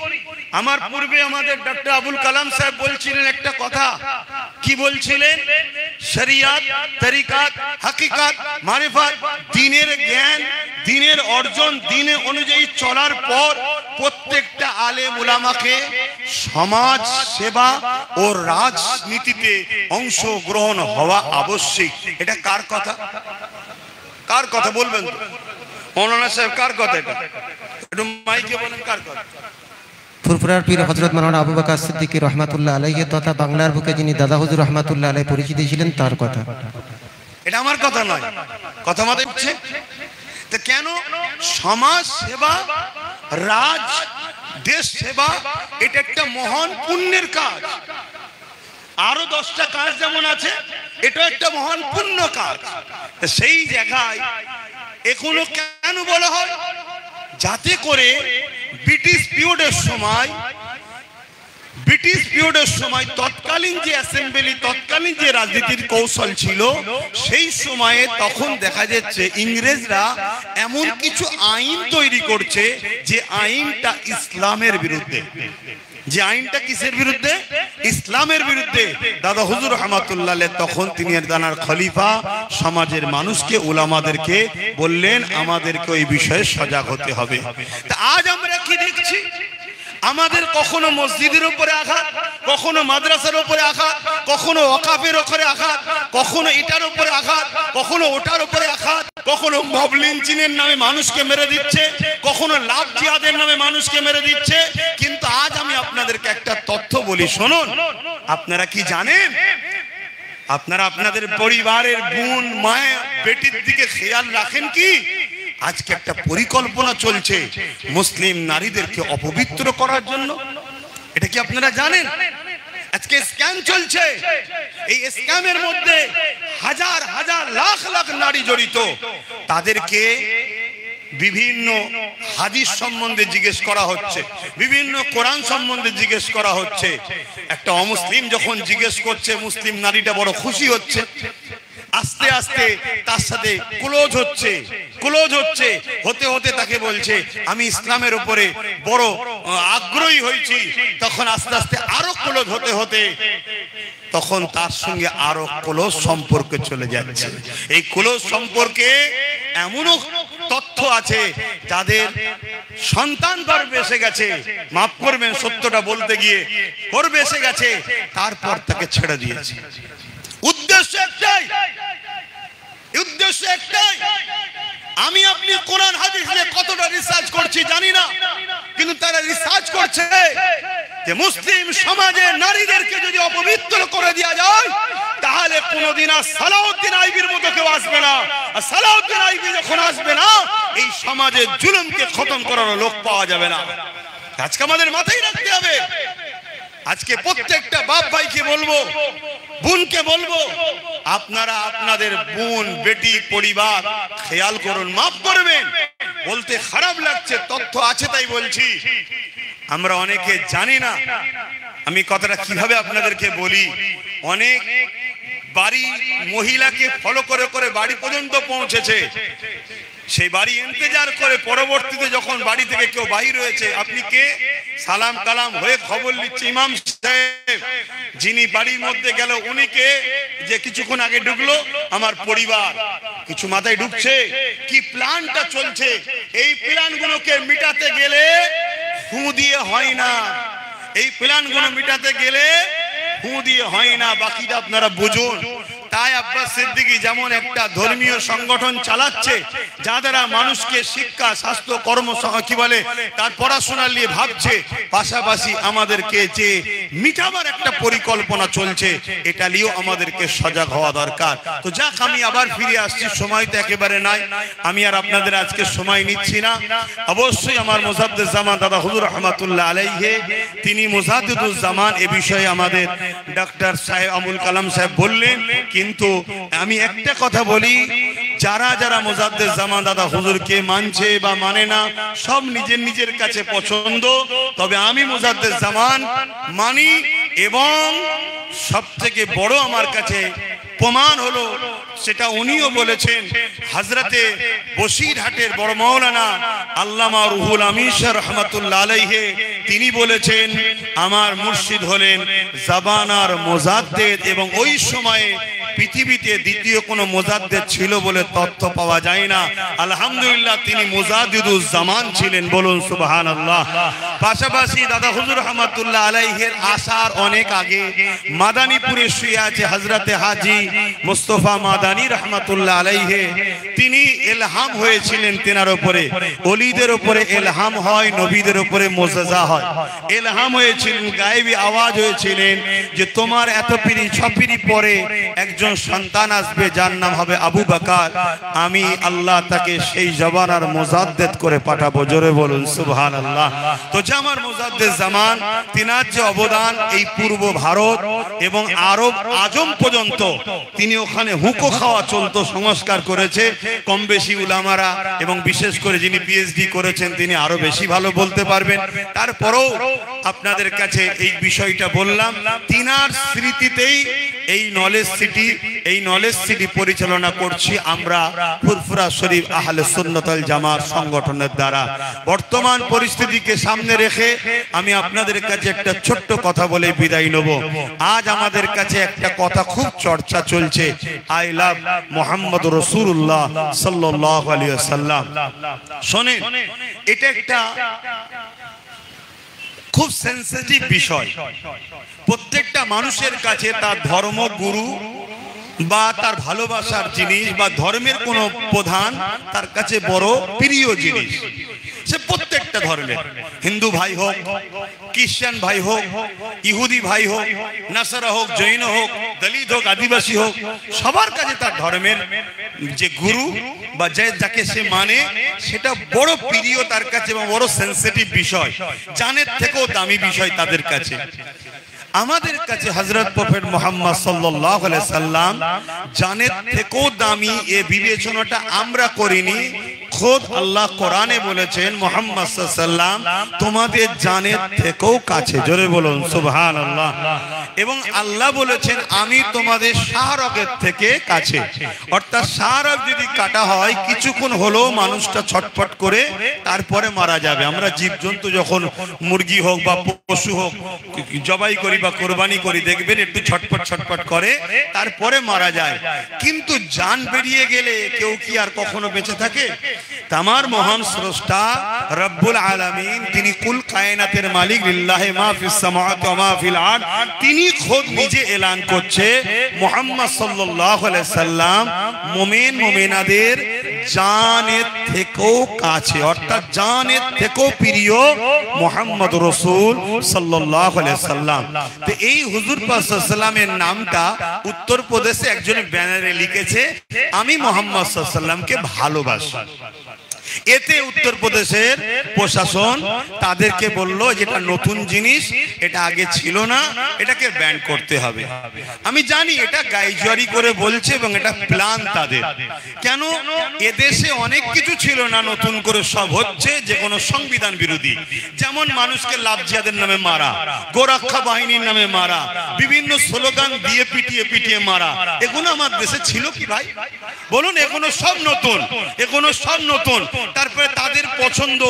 আমার পূর্বে আমাদের ডক্টর আবুল কালাম সাহেব বলছিলেন একটা কথা, কি বলছিলেন? শরিয়াত, তরিকাত, হাকিকাত, মারিফাত, দ্বীনের জ্ঞান, দ্বীনের অর্জন, দ্বীনে অনুযায়ী চলার পর প্রত্যেকটা আলেম উলামাকে সমাজ সেবা ও রাজনীতিতে অংশগ্রহণ হওয়া আবশ্যক। এটা কার কথা? কার কথা বলবেন তো? মৌলানা সাহেব কার কথা এটা? একটু মাইকে বলেন কার কথা? ফুরফুরার পীর হযরত মাওলানা আবু বকর সিদ্দিকী রহমাতুল্লাহ আলাইহি তথা বাংলার বুকে যিনি দাদা হুজুর রহমাতুল্লাহ আলাইহি পরিচিত ছিলেন তার কথা। এটা আমার কথা নয়, কথা আমাদের হচ্ছে। তো কেন সমাজ সেবা, রাজ দেশ সেবা এটা একটা মহান পুণ্যের কাজ। আরো 10টা কাজ যেমন আছে, এটা একটা মহান পুণ্য কাজ। সেই জায়গায় এখনো কেন বলা হয়? যাতে করে ব্রিটিশ পিরিয়ডের সময় তৎকালীন যে অ্যাসেম্বলি, তৎকালীন যে রাজনীতির কৌশল ছিল, সেই সময়ে তখন দেখা যাচ্ছে ইংরেজরা এমন কিছু আইন তৈরি করছে যে আইনটা ইসলামের বিরুদ্ধে। যে আইনটা কিসের বিরুদ্ধে? ইসলামের বিরুদ্ধে। দাদা হুজুর রহমাতুল্লাহ আলাইহি তখন তিনি তানার খলিফা সমাজের মানুষকে, উলামাদেরকে বললেন আমাদেরকে ওই বিষয়ে সজাগ হতে হবে। তা আজ আমরা কি দেখছি? আমাদের কখনো মসজিদের উপরে আঘাত, কখনো মাদ্রাসার উপরে আঘাত, কখনো ওয়াকফের উপরে আঘাত, কখনো এটার উপরে আঘাত, কখনো ওটার উপরে আঘাত, কখনো মব লিঞ্চিংয়ের নামে মানুষকে মেরে দিচ্ছে, কখনো লাভ জিহাদের নামে মানুষকে মেরে দিচ্ছে। কিন্তু আজ আমি আপনাদেরকে একটা তথ্য বলি, শুনুন। আপনারা কি জানেন? আপনারা আপনাদের পরিবারের বোন, মায়ের, বেটির দিকে খেয়াল রাখেন কি? আজকে একটা পরিকল্পনা চলছে মুসলিম নারীদেরকে অপবিত্র করার জন্য। এটা কি আপনারা জানেন? আজকে স্ক্যাম চলছে। এই স্ক্যামের মধ্যে হাজার হাজার লাখ লাখ নারী জড়িত। তাদেরকে বিভিন্ন হাদিস সম্বন্ধে জিজ্ঞেস করা হচ্ছে, বিভিন্ন কোরআন সম্বন্ধে জিজ্ঞেস করা হচ্ছে। একটা অমুসলিম যখন জিজ্ঞেস করছে, মুসলিম নারীটা বড় খুশি হচ্ছে। আস্তে আস্তে তার সাথে ক্লোজ হচ্ছে হতে হতে তাকে বলছে আমি ইসলামের উপরে বড় আগ্রহী হয়েছি। তখন আস্তে আস্তে আরো ক্লোজ হতে হতে তখন তার সঙ্গে আরো ক্লোজ সম্পর্কে চলে যাচ্ছে। এই ক্লোজ সম্পর্কে এমনও তথ্য আছে যাদের সন্তান গর্ভে এসে গেছে, মাফ করবেন সত্যটা বলতে গিয়ে, গর্ভে এসে গেছে, তারপর তাকে ছেড়ে দিয়েছে। উদ্দেশ্য একটাই, আমি আপনি কোরআন হাদিস নিয়ে কতটা রিসার্চ করছি জানি না, কিন্তু তারা রিসার্চ করছে যে মুসলিম সমাজে নারীদেরকে যদি অপবিত্র করে দেওয়া যায় তাহলে কোনোদিন আর সালাউদ্দিন আইবির মতো কেউ আসবে না। আর সালাউদ্দিন আইবি যখন আসবে না, এই সমাজে জুলুমকে খতম করার লোক পাওয়া যাবে না। আজকে আমাদের মাথায় রাখতে হবে। আজকে প্রত্যেকটা বাপ ভাইকে বলবো, বোনকে বলবো, আপনারা আপনাদের বোন বেটি পরিবার খেয়াল করুন। মাফ করবেন বলতে খারাপ লাগছে, তথ্য আছে তাই বলছি। আমরা অনেকে জানি না। আমি কথাটা কিভাবে আপনাদেরকে বলি, অনেক বাড়ি মহিলাকে ফলো করে করে বাড়ি পর্যন্ত পৌঁছেছে। সেই বাড়ি ইন্তজার করে পরবর্তীতে যখন বাড়ি থেকে কেউ বাহির হয়েছে, আপনি কে, সালাম কালাম হয়ে খবর নিচ্ছে ইমাম সাহেব যিনি বাড়ির মধ্যে গেল, উনি কে, যে কিছুক্ষণ আগে ঢুকলো, আমার পরিবার। কিছু মাথায় ঢুকছে কি প্ল্যানটা চলছে। এই প্ল্যানগুলোকে মিটাতে গেলে ফু দিয়ে হয় না, এই প্ল্যানগুলো মিটাতে গেলে ফু দিয়ে হয় না। বাকিটা আপনারা বুঝুন। তাই আব্বাস সিদ্দিকী যেমন একটা ধর্মীয় সংগঠন চালাচ্ছে, যারা মানুষকে শিক্ষা, স্বাস্থ্য, কর্ম কি বলে তার পড়াশোনা নিয়ে ভাবছে, পাশাপাশি আমাদেরকে যে মিটাবার একটা পরিকল্পনা চলছে, এটা নিয়েও আমাদেরকে সজাগ হওয়া দরকার। তো যাক, আমি আবার ফিরে আসছি, সময় তো একেবারে নাই, আমি আর আপনাদের আজকে সময় নিচ্ছি না। অবশ্যই আমার মুজাদ্দিদ জামান দাদা হুজুর রহমাতুল্লাহ আলাইহি, তিনি মুজাদ্দিদুজ জামান, এ বিষয়ে আমাদের ডক্টর সাহেব আবুল কালাম সাহেব বললেন। কিন্তু আমি একটা কথা বলি, যারা যারা মুজাদ্দিদ জামান দাদা হুজুরকে মানছে বা মানে না, সব নিজের নিজের কাছে পছন্দ। তবে আমি মুজাদ্দিদ জামান মানি, এবং সবথেকে বড় আমার কাছে প্রমাণ হলো, সেটা উনিও বলেছেন, হযরতে বসিরহাটের বড় মাওলানা আল্লামা রুহুল আমিন শাহ রহমাতুল্লাহ আলাইহি, তিনি বলেছেন আমার মুর্শিদ হলেন জাবানার মুজাদ্দিদ, এবং ওই সময়ে পৃথিবীতে দ্বিতীয় কোনো মুজাদ্দিদ ছিল বলে তথ্য পাওয়া যায় না। আলহামদুলিল্লাহ, তিনি মুজাদ্দিদুজ জামান ছিলেন, বলুন সুবহানাল্লাহ। পাশাপাশি দাদা হুজুর রহমাতুল্লাহ আলাইহির আসার অনেক আগে মাদানীপুরে শুয়ে আছে হযরতে হাজী মুস্তাফা মাদানী রহমাতুল্লাহ আলাইহি, তিনি ইলহাম হয়েছিলেন তেনার উপরে। ওলিদের উপরে ইলহাম হয়, নবীদের উপরে মুজিজা হয়। ইলহাম হয়েছিলেন, গায়েবী আওয়াজ হয়েছিলেন যে তোমার এত পিরি ছপিরি পরে একজন সন্তান আসবে, যার নাম হবে আবু বকর, আমি আল্লাহ তাকে সেই জবানার মুজাদ্দিদ করে পাঠাবো। জোরে বলুন সুবহানাল্লাহ। তো জামার মুজাদ্দিদ জামান, তিনার যে অবদান এই পূর্ব ভারত এবং আরব আজম পর্যন্ত, তিনি ওখানে হুঁকো খাওয়া চলতো, সংস্কার করেছে কম বেশি উলামারা, এবং বিশেষ করে যিনি পিএইচডি করেছেন তিনি আরো বেশি ভালো বলতে পারবেন। তারপরেও আপনাদের কাছে এই বিষয়টা বললাম, তিনার স্মৃতিতেই এই নলেজ সিটি পরিচালনা করছি আমরা ফুরফুরা শরীফ আহলে সুন্নাত ওয়াল জামাত সংগঠনের দ্বারা। বর্তমান পরিস্থিতিকে সামনে রেখে আমি আপনাদের কাছে একটা ছোট্ট কথা বলে বিদায় নেব। আজ আমাদের কাছে একটা কথা খুব চর্চা চলছে, আই লাভ মুহাম্মদ রাসূলুল্লাহ সাল্লাল্লাহু আলাইহি ওয়াসাল্লাম। শুনেন, এটা একটা খুব সেনসিটিভ বিষয়। প্রত্যেকটা মানুষের কাছে তার ধর্মগুরু বা তার ভালোবাসার জিনিস বা ধর্মের কোনো প্রধান তার কাছে বড় প্রিয় জিনিস। সে প্রত্যেকটা ধর্মের, হিন্দু ভাই হোক, খ্রিস্টান ভাই হোক, ইহুদি ভাই হোক, নাসারা হোক, জৈন হোক, দলিত হোক, আদিবাসী হোক, সবার কাছে তার ধর্মের যে গুরু বা যাকে সে মানে সেটা বড় প্রিয় তার কাছে এবং বড় সেনসিটিভ বিষয়, জানের থেকেও দামি বিষয় তাদের কাছে। আমাদের কাছে হযরত প্রফেট মুহাম্মদ সাল্লাল্লাহু আলাইহি সাল্লাম জানের থেকেও দামি, এ বিবেচনাটা আমরা করিনি। খোদ আল্লাহ কোরআনে বলেছেন মুহাম্মদ সাল্লাল্লাহু আলাইহি সাল্লাম তোমাদের জানের থেকেও কাছে। জোরে বলুন সুবহানাল্লাহ। এবং আল্লাহ বলেছেন আমি তোমাদের শাহরগের থেকে কাছে। অর্থাৎ শাহরগ যদি কাটা হয় কিছুক্ষণ হলেও মানুষটা ছটফট করে তারপরে মারা যাবে। আমরা জীবজন্তু যখন মুরগি হোক বা পশু হোক জবাই করি বা কোরবানি করি, দেখবেন একটু ছটফট ছটফট করে তারপরে মারা যায়। কিন্তু জান বেরিয়ে গেলে কেউ কি আর কখনো বেঁচে থাকে? তামার মহান স্রষ্টা রব্বুল আলামিন, তিনি কুল কায়নাতের মালিক, লিল্লাহি মা ফিস সামাওয়াতি ওয়া মা ফিল আরদ, তিনি খোদ নিজে এলান করছে মুহাম্মদ সাল্লাল্লাহু আলাইহি সাল্লাম মুমিন মুমিনাদের জানের থেকেও কাছে, অর্থাৎ জানের থেকেও প্রিয় মুহাম্মদ রাসূল সাল্লাল্লাহু আলাইহি সাল্লাম। তো এই হুজুর পাক সাল্লাল্লাহু আলাইহি সাল্লামের নামটা উত্তরপ্রদেশে একজন ব্যানারে লিখেছে, আমি মুহাম্মদ সাল্লাল্লাহু আলাইহি সাল্লামকে ভালোবাসি। এতে উত্তরপ্রদেশের প্রশাসন তাদেরকে বলল যেটা নতুন জিনিস, এটা আগে ছিল না, এটাকে ব্যান করতে হবে। আমি জানি এটা গাইজুয়ারি করে বলছে এবং এটা প্ল্যান তাদের। কেন? এদেশে অনেক কিছু ছিল না, নতুন করে সব হচ্ছে, যে কোনো সংবিধান বিরোধী। যেমন মানুষকে লাভ জিহাদের নামে মারা, গোরক্ষা বাহিনীর নামে মারা, বিভিন্ন স্লোগান দিয়ে পিটিয়ে পিটিয়ে মারা, এগুলো আমার দেশে ছিল কি ভাই বলুন? এগুলো সব নতুন, এগুলো সব নতুন। তারপরে তাদের পছন্দ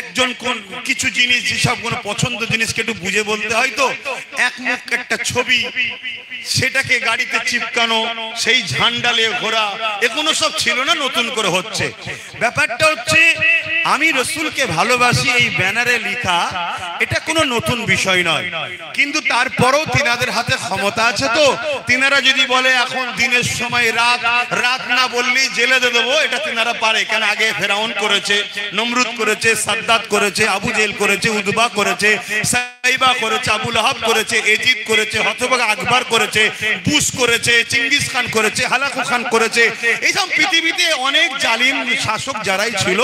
একজন কোন কিছু জিনিস, যেসব কোনো পছন্দ জিনিসকে একটু বুঝে বলতে হয়, তো এক মুখ একটা ছবি সেটাকে গাড়িতে চিপকানো, সেই ঝান্ডালে ঘোরা, এগুলো সব ছিল না, নতুন করে হচ্ছে। ব্যাপারটা হচ্ছে আমি রসুলকে ভালোবাসি এই ব্যানারে লেখা, এটা কোনো নতুন বিষয় নয়। কিন্তু তারপরেও তিনাদের হাতে ক্ষমতা আছে, তো তিনারা যদি বলে এখন দিনের সময় রাত না বললেই জেলে দিয়ে দেবো, এটা তিনারা পারে। কেন? আগে ফেরাউন করেছে, নমরুদ করেছে, সাদ্দাত করেছে, আবু জেল করেছে, উদবা করেছে, সাইবা করেছে, আবু লাহাব করেছে, এজিদ করেছে, হতভাগা আকবর করেছে, বুশ করেছে, চিঙ্গিস খান করেছে, হালাকু খান করেছে। এইসব পৃথিবীতে অনেক জালিম শাসক যারাই ছিল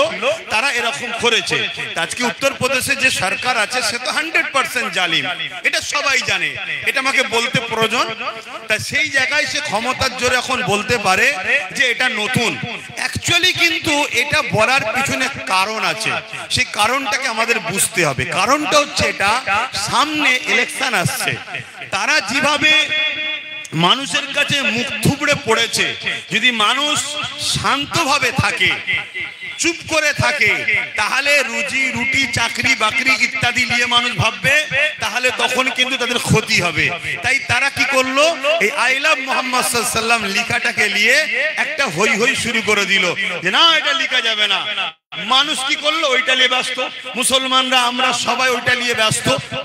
তারা এরকম করেছে। আজকে উত্তরপ্রদেশে যে সরকার আছে সে তো 100% জালিম, এটা সবাই জানে, এটা আমাকে বলতে প্রয়োজন। তা সেই জায়গায় সে ক্ষমতার জোরে এখন বলতে পারে যে এটা নতুন। অ্যাকচুয়ালি কিন্তু এটা বলার পিছনে কারণ আছে, সেই কারণটাকে আমাদের বুঝতে হবে। কারণটা হচ্ছে এটা, সামনে ইলেকশন আসছে, তারা যেভাবে মানুষের কাছে মুখ থুবড়ে পড়েছে, যদি মানুষ শান্তভাবে থাকে, চুপ করে থাকে, তাহলে রুজি রুটি চাকরি বাকরি ইত্যাদি নিয়ে মানুষ ভাববে, তাহলে তখন কিন্তু তাদের ক্ষতি হবে। তাই তারা কি করলো, এই আই লাভ মুহাম্মদ সাল্লাল্লাহু আলাইহি ওয়াসাল্লাম লেখাটাকে নিয়ে একটা হই হই শুরু করে দিল যে না, এটা লেখা যাবে না। মানুষ কি করলো, ওইটা নিয়ে ব্যস্ত। মুসলমানরা আমরা সবাই ওইটা নিয়ে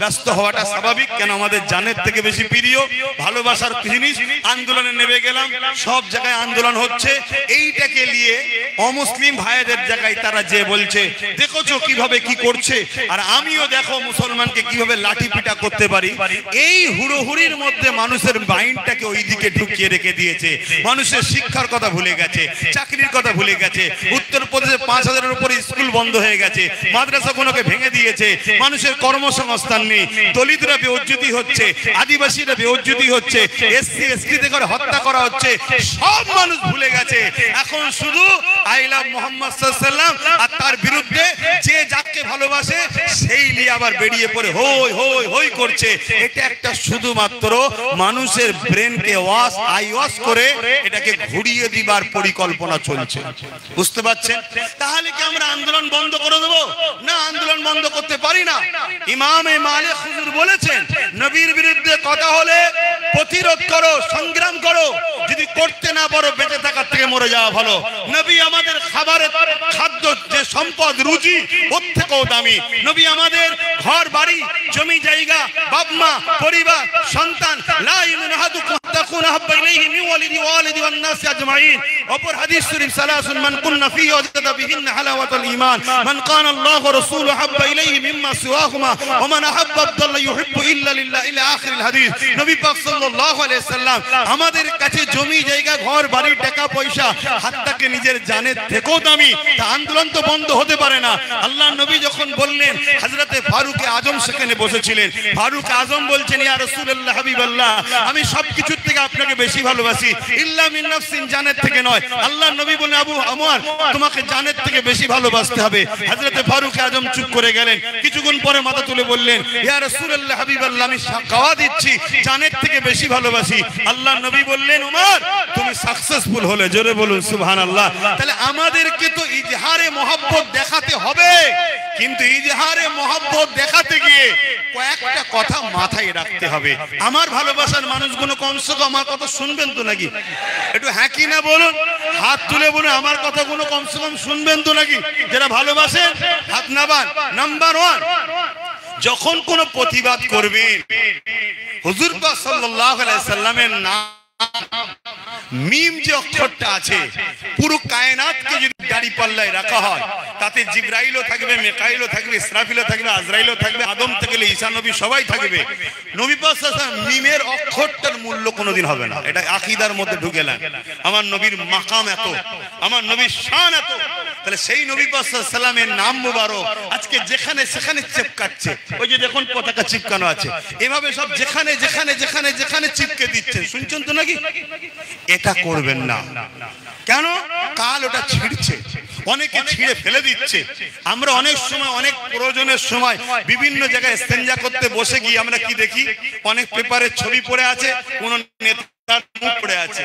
ব্যস্ত হওয়াটা স্বাভাবিক। কেন? আমাদের জানের থেকে বেশি প্রিয়, ভালোবাসার জিনিস। আন্দোলনে নেমে গেলাম, সব জায়গায় আন্দোলন হচ্ছে, এইটাকে নিয়ে অমুসলিম ভাইদের জায়গায় তারা যে বলছে দেখোছো কিভাবে কি করছে, আর আমিও দেখো মুসলমানকে কিভাবে লাঠি পিটা করতে পারি। এই হুড়োহুড়ির মধ্যে মানুষের মাইন্ডটাকে ওই দিকে ঢুকিয়ে রেখে দিয়েছে। মানুষের শিক্ষার কথা ভুলে গেছে, চাকরির কথা ভুলে গেছে। উত্তরপ্রদেশে 5000-এর উপরে স্কুল বন্ধ হয়ে গেছে, মাদ্রাসাগুলোকে ভেঙে দিয়েছে, মানুষের কর্মসংস্থান নেই, দলিতরা বেউজ্জতি হচ্ছে, আদিবাসীরা বেউজ্জতি হচ্ছে, এসসি এসটিদের করে হত্যা করা হচ্ছে, সব মানুষ ভুলে গেছে। এখন শুধু আই লাভ মুহাম্মদ সাল্লাল্লাহু আলাইহি ওয়াসাল্লাম আর তার বিরুদ্ধে যে যাকে ভালোবাসে সেই নিয়ে আবার বেরিয়ে পড়ে হই হই হই করছে। এটা একটা শুধুমাত্র মানুষের ব্রেনকে ওয়াশ করে এটাকে ঘুরিয়ে দিবার পরিকল্পনা চলছে, বুঝতে পারছেন? তাহলে কি আমরা আন্দোলন বন্ধ করে দেবো? না, আন্দোলন বন্ধ করতে পারি না। ইমামে মালিক হুজুর বলেছেন, নবীর বিরুদ্ধে কথা হলে প্রতিরোধ করো, সংগ্রাম করো, যদি করতে না পারো বেঁচে থাকার থেকে মরে যাওয়া ভালো। নবী আমাদের খাবারের খাদ্য যে সম্পদ রুজি ওর থেকেও দামি। নবী আমাদের ঘর বাড়ি জমি জায়গা বাপ মা পরিবার সন্তান, লা ইউমিনু আহাদুকুম তাকুনা হাব্বা ইলাইহি মিন ওয়ালিদি ওয়ালিদি ওয়ান নাস আজমাইন। অপর হাদিস শরীফ সালাসুন মান কুন্না ফিহি ওয়াজাদা বিহিন্না হালাওয়াতুল ঈমান মান কানা আল্লাহু ওয়া রাসূলুহু হাব্বা ইলাইহি মিম্মা সিওয়াহুমা ওয়া মান আহাব্বা আল্লাহ ইউহিব্বু ইল্লা লিল্লাহ ইলা আখিরিল হাদিস। নবী পাক সাল্লাল্লাহু আলাইহি সাল্লাম আমাদের কাছে জমি জায়গা ঘর বাড়ি টাকা পয়সা হাত্তাকে নিজের জানের থেকেও দামি। তা আন্দোলন তো বন্ধ হতে পারে না। আল্লাহ নবী যখন বললেন, হযরতে ফারুক আজম সেখানে বসেছিলেন, ফারুক আজম বলছেন, ইয়া রাসূলুল্লাহ হাবিবাল্লাহ, আমি সবকিছুর থেকে আপনাকে বেশি ভালোবাসি, ইল্লা মিন নাফসিন, জানের থেকে নয়। আল্লাহর নবী বলেন, আবু আমর তোমাকে জানের থেকে বেশি ভালোবাসতে হবে। হযরতে ফারুক আজম চুপ করে গেলেন, কিছুক্ষণ পরে মাথা তুলে বললেন, ইয়া রাসূলুল্লাহ হাবিবাল্লাহ, আমি কাওয়া দিচ্ছি জানের থেকে বেশি ভালোবাসি। আল্লাহর নবী বললেন, ওমর তুমি সাকসেসফুল হলে। জোরে বলুন সুবহানাল্লাহ। তাহলে আমাদেরকে তো ইজহারে মহব্বত দেখাতে হবে, কিন্তু ইজহারে মহব্বত দেখাতে গিয়ে কয়েকটা কথা মাথায় রাখতে হবে। আমার ভালোবাসার মানুষগুলো কমসে কম আমার কথা শুনবেন তো নাকি? একটু হ্যাঁ কি না বলুন, হাত তুলে বলুন আমার কথাগুলো কমসে কম শুনবেন তো নাকি? যারা ভালোবাসেন হাত নামান। নাম্বার 1, যখন কোনো প্রতিবাদ করবেন, হুজুর পাক সাল্লাল্লাহু আলাইহি সাল্লামের নাম মিম যে অক্ষরটা আছে, পুরো কায়নাতকে যদি দাড়ি পাল্লায় রাখা হয়, তাতে জিবরাইলও থাকবে, মিকাইলও থাকবে, ইসরাফিলও থাকবে, আজরাইলও থাকবে, আদম থেকে ঈসা নবী সবাই থাকবে। নবী পাক সাল্লাল্লাহু আলাইহি ওয়াসাল্লাম মিমের অক্ষরটার মূল্য কোনোদিন হবে না। এটা আকীদার মধ্যে ঢুকেলেন। আমার নবীর মাকাম এত, আমার নবীর শান এত, তাহলে সেই নবী পাক সাল্লাল্লাহু আলাইহি ওয়াসাল্লামের নাম মুবারক আজকে যেখানে সেখানে চিপকাচ্ছে। ওই যে দেখুন পতাকা চিপকানো আছে, এভাবে সব যেখানে যেখানে যেখানে যেখানে চিপকে দিচ্ছেন, শুনছেন তো নাকি? এটা করবেন না। কেন? কাল ওটা ছিঁড়ছে, অনেকে ছিঁড়ে ফেলে দিচ্ছে। আমরা অনেক সময় অনেক প্রয়োজনের সময় বিভিন্ন জায়গায় ইস্তেঞ্জা করতে বসে গিয়ে আমরা কি দেখি, অনেক পেপারের ছবি পড়ে আছে, কোন নেতার মুখ পড়ে আছে।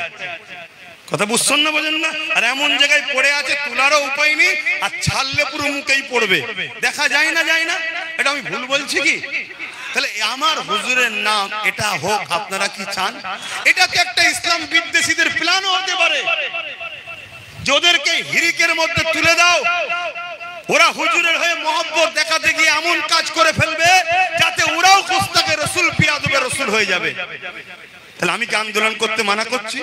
কথা বুঝছেন না, বোঝেন না? আর এমন জায়গায় পড়ে আছে তোলারও উপায় নেই, আর ছাড়লে পুরো মুখেই পড়বে, দেখা যায় না, যায় না। এটা আমি ভুল বলছি কি? তাহলে আমার হুজুরের নাম এটা হোক, আপনারা কি চান? এটাকে একটা ইসলাম বিদ্বেষীদের প্ল্যানও হতে পারে, যাদেরকে হিরিকের মধ্যে তুলে দাও, ওরা হুজুরের হয়ে মহব্বত দেখাতে গিয়ে এমন কাজ করে ফেলবে যাতে ওরাও কুস্তাকে রসুল পিয়াদবে রসুল হয়ে যাবে। তাহলে আমি কি আন্দোলন করতে মানা করছি?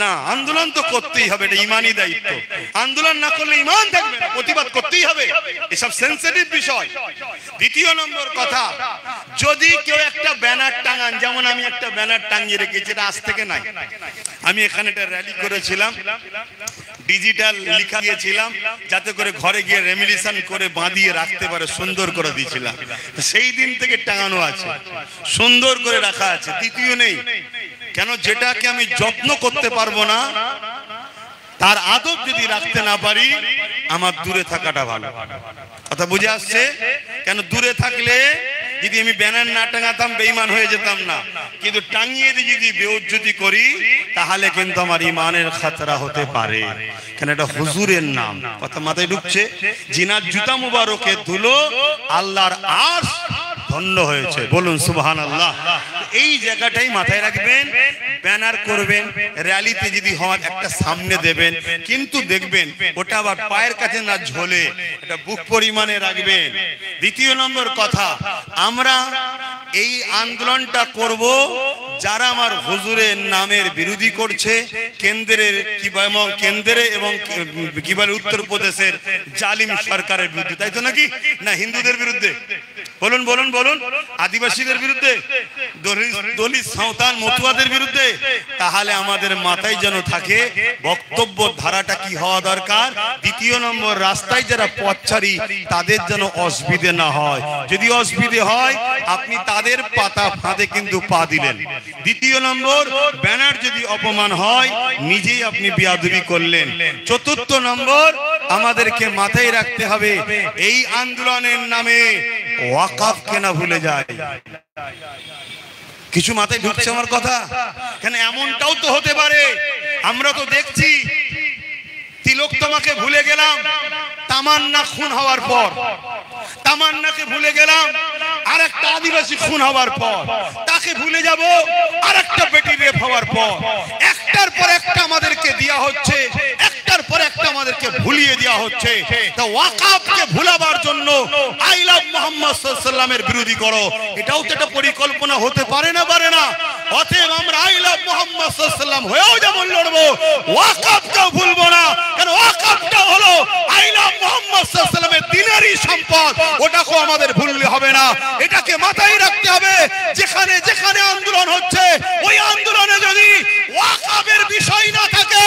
না, আন্দোলন তো করতেই হবে, এটা ইমানি দায়িত্ব। আন্দোলন না করলে ইমান থাকবে না, প্রতিবাদ করতেই হবে, এসব সেন্সিটিভ বিষয়। দ্বিতীয় নম্বর কথা, যদি কেউ একটা ব্যানার টাঙান, যেমন আমি একটা ব্যানার টাঙিয়ে রেখেছি, এটা আজ থেকে নাই, আমি এখানে একটা র্যালি করেছিলাম, ডিজিটাল লিখা দিয়েছিলাম যাতে করে ঘরে গিয়ে রেমিলিশন করে বাঁধিয়ে রাখতে পারে, সুন্দর করে দিয়েছিলাম। সেই দিন থেকে টাঙানো আছে, সুন্দর করে রাখা আছে, দ্বিতীয় নেই। কেন? যেটাকে আমি যত্ন করতে পারবো না, তার আদব যদি রাখতে না পারি, আমার দূরে থাকাটা ভালো। কথা বুঝে আসছে? কেন? দূরে থাকলে যদি আমি ব্যানার না টাঙাতাম বেঈমান হয়ে যেতাম না, কিন্তু টাঙিয়ে দিয়ে যদি বেইজ্জতি করি তাহলে কিন্তু আমার ইমানের খাতরা হতে পারে। কেন? এটা হুজুরের নাম। কথা মাথায় ঢুকছে? জিনার জুতা মুবারকে ধুলো আল্লাহর আরশ ধন্য হয়েছে, বলুন সুবহানাল্লাহ। এই জায়গাটাই মাথায় রাখবেন। ব্যানার করবেন, র্যালিতে যদি হয় একটা সামনে দেবেন, কিন্তু দেখবেন ওটা আবার পায়ের কাছে না ঝোলে, এটা বুক পরিমাণে রাখবেন। দ্বিতীয় নম্বর কথা, আমরা এই আন্দোলনটা করব যারা আমার হুজুরের নামের বিরোধী করছে, কেন্দ্রের কেন্দ্রে এবং কি বলে উত্তরপ্রদেশের জালিম সরকারের বিরুদ্ধে, তাই তো নাকি? না হিন্দুদের বিরুদ্ধে? বলুন বলুন বলুন। আদিবাসীদের বিরুদ্ধে, দলিত সাঁওতাল মতুয়াদের বিরুদ্ধে। তাহলে আমাদের মাথায় যেন থাকে বক্তব্য ধারাটা কি হওয়া দরকার। দ্বিতীয় নম্বর, রাস্তায় যারা পথচারী তাদের যেন অসুবিধে না হয়, যদি অসুবিধে হয় আপনি তাদের পাতা ফাঁদে কিন্তু পা দিলেন। দ্বিতীয় নম্বর, ব্যানার যদি অপমান হয় নিজেই আপনি বেয়াদবি করলেন। চতুর্থ নম্বর, আমাদেরকে মাথায় রাখতে হবে এই আন্দোলনের নামে ওয়াকফ কেনা ভুলে যায়। কিছু মাথায় ঢুকছে আমার কথা? কেন এমনটাও তো হতে পারে, আমরা তো দেখছি তিলক তোমাকে ভুলে গেলাম তামান্না খুন হওয়ার পর, তামান্নাকে ভুলে গেলাম আর একটা আদিবাসী খুন হওয়ার পর, তাকে ভুলে যাব আর একটা বেটি রেপ হওয়ার পর। একটার পর একটা আমাদেরকে দেয়া হচ্ছে, একটার পর একটা আমাদেরকে ভুলিয়ে দেওয়া হচ্ছে। তা ওয়াকফকে ভুলাবার জন্য আই লাভ মুহাম্মদ সাল্লাল্লাহু আলাইহি ওয়াসাল্লামের বিরোধী করো, এটাও তো একটা পরিকল্পনা হতে পারে না? পারে না? অতএব আমরা আই লাভ মুহাম্মদ সাল্লাল্লাহু আলাইহি ওয়াসাল্লাম হয়েও যেমন লড়বো, ওয়াকফকেও ভুলবো না। কারণ ওয়াকফটা হলো আই লাভ মুহাম্মদ সাল্লাল্লাহু আলাইহি ওয়াসাল্লামের দিনেরই সম্পদ, ওটাকেও আমাদের ভুললে হবে না। এটাকে মাথায় রাখতে হবে। যেখানে যেখানে আন্দোলন হচ্ছে, ওই আন্দোলনে যদি ওয়াকফের বিষয় না থাকে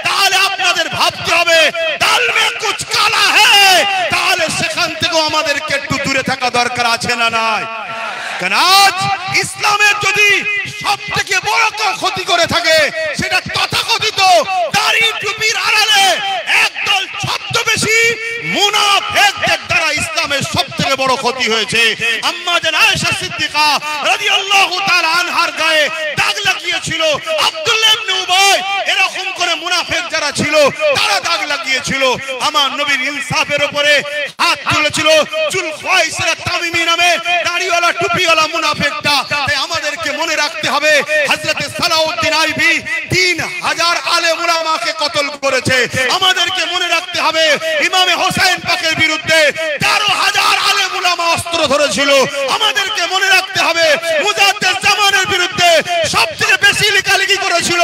তাহলে আপনাদের ভাবতে হবে দাল মে কুছ কালা হ্যায়, তাহলে সেখান থেকেও আমাদেরকে একটু দূরে থাকা দরকার আছে না নাই? কারণ আজ ইসলামের যদি সবথেকে বড় ক্ষতি করে ক্ষতি হয়েছে। আম্মা জান আয়েশা সিদ্দিকা রাদিয়াল্লাহু তাআলা আনহার গায়ে দাগ লাগিয়েছিল আব্দুল্লাহ ইবনে উবাই, এরকম করে মুনাফিক যারা ছিল তারা দাগ লাগিয়েছিল। আমার নবীর ইনসাফের উপরে হাত তুলেছিল জুলখাইসরা তামিমি নামে দাড়িওয়ালা টুপিওয়ালা মুনাফিকটা। তাই আমাদেরকে মনে রাখতে হবে হযরত সালাউদ্দিন আইবি 3000 আলেম উলামাকে কতল করেছে। আমাদেরকে মনে রাখতে হবে ইমামে হোসেন পাকের বিরুদ্ধে 13000 আলেম উলামা অস্ত্র ধরেছিল। আমাদেরকে মনে রাখতে হবে মুজাদ্দিদ জামানের বিরুদ্ধে সবথেকে বেশি লেখালেখি করেছিল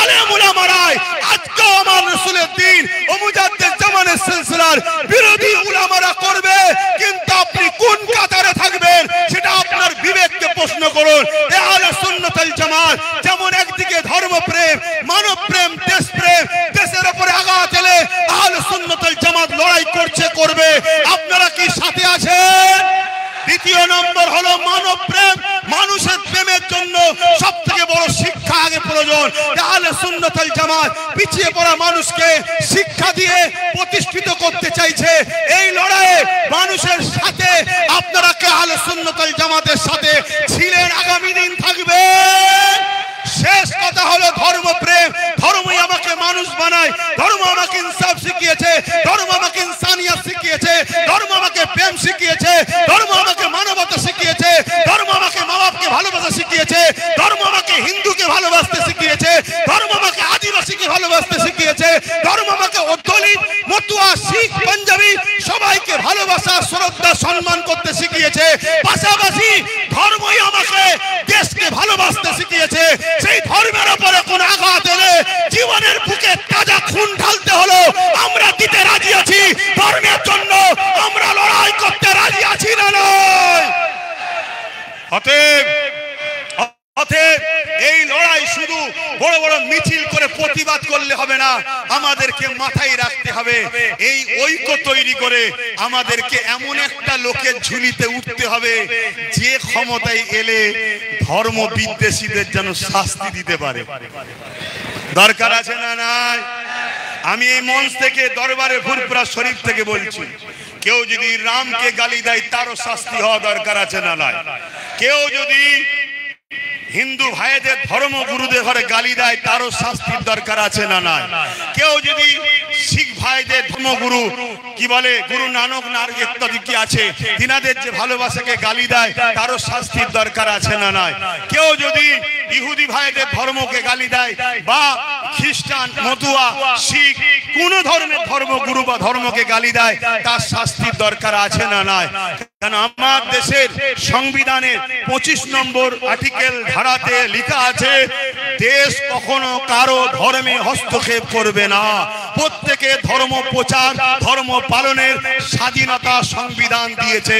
আলেম উলামারাই। আজকেও আমার রাসূলের দ্বীন ও মুজাদ্দিদ জামানের সিলসিলার বিরোধী উলামারা করবে, কিন্তু আপনি কোন কাতারে থাকবেন সেটা আপনার বিবেককে প্রশ্ন করুন। এ আহলে সুন্নাত ওয়াল জামাত যেমন একদিকে ধর্মপ্রেম, মানবপ্রেম, দেশপ্রেম, দেশের উপরে আঘাত এলে আহলে সুন্নাত ওয়াল জামাত লড়াই করবে। আপনারা কি সাথে আছেন? দ্বিতীয় নম্বর হলো মানব প্রেম। মানুষের প্রেমের জন্য সবথেকে বড় শিক্ষা আগে প্রয়োজন। আহলে সুন্নাত ওয়াল জামাত পিছিয়ে পড়া মানুষকে শিক্ষা দিয়ে প্রতিষ্ঠিত করতে চাইছে। এই লড়াইয়ে মানুষের সাথে আপনারা কে আহলে সুন্নাত ওয়াল জামাতের সাথে ছিলেন, আগামী দিন থাকবেন? শেষ কথা হলো ধর্মপ্রেম। ধর্মই আমাকে মানুষ বানায়, ধর্ম আমাকে ইনসাফ শিখিয়েছে, ধর্ম আমাকে ইনসানিয়ত শিখিয়েছে, ধর্ম আমাকে প্রেম শিখিয়েছে, ধর্ম আমাকে মানবতা শিখিয়েছে, ধর্ম আমাকে মা বাপকে ভালোবাসা শিখিয়েছে, ধর্ম আমাকে হিন্দুকে ভালোবাসতে শিখিয়েছে, ধর্ম আমাকে আদিবাসীকে ভালোবাসতে শিখিয়েছে, ধর্ম আমাকে দলিত, মতুয়া, শিখ, পাঞ্জাবি সবাইকে ভালোবাসা, শ্রদ্ধা, সম্মান করতে শিখিয়েছে। পাশাপাশি ধর্মই আমাকে দেশকে ভালোবাসতে শিখিয়েছে। সেই ধর্মের উপরে কোন আঘাত এলে জীবনের বুকে তাজা খুন ঢালতে হলো আমরা দিতে রাজি আছি। ধর্মের জন্য আমরা লড়াই করতে রাজি আছি না নয়? অতএব এই লড়াই শুধু বড় বড় মিছিল করে প্রতিবাদ করলে হবে না, আমাদেরকে মাথায় রাখতে হবে এই ঐক্য তৈরি করে আমাদেরকে এমন একটা লোকের ঝুলিতে উঠতে হবে যে ক্ষমতায় এলে ধর্ম বিদ্বেষীদের যেন শাস্তি দিতে পারে। দরকার আছে না নাই? আমি এই মঞ্চ থেকে দরবারে ফুরফুরা শরীফ থেকে বলছি, কেউ যদি রামকে গালি দেয় তারও শাস্তি হওয়া দরকার আছে না নাই? কেউ যদি হিন্দু ভাইদের ধর্মগুরুদের ঘরে গালি দেয় তারও শাস্তির দরকার আছে না নাই? কেউ যদি শিখ ভাইদের ধর্মগুরু কি বলে গুরু নানক নারী ইত্যাদি কি আছে তিনাদের যে ভালোবাসাকে গালি দেয় তারও শাস্তির দরকার আছে না নাই? কেউ যদি ইহুদি ভাইদের ধর্মকে গালি দেয় বা খ্রিস্টান, মতুয়া, শিখ কোন ধর্মের ধর্মগুরু বা ধর্মকে গালি দেয় তার শাস্তির দরকার আছে না নাই? কেন আমার দেশের সংবিধানের 25 নম্বর আর্টিকেল ধারাতে লেখা আছে দেশ কখনো কারো ধর্মে হস্তক্ষেপ করবে না। প্রত্যেকে ধর্ম প্রচার, ধর্ম পালনের স্বাধীনতা সংবিধান দিয়েছে।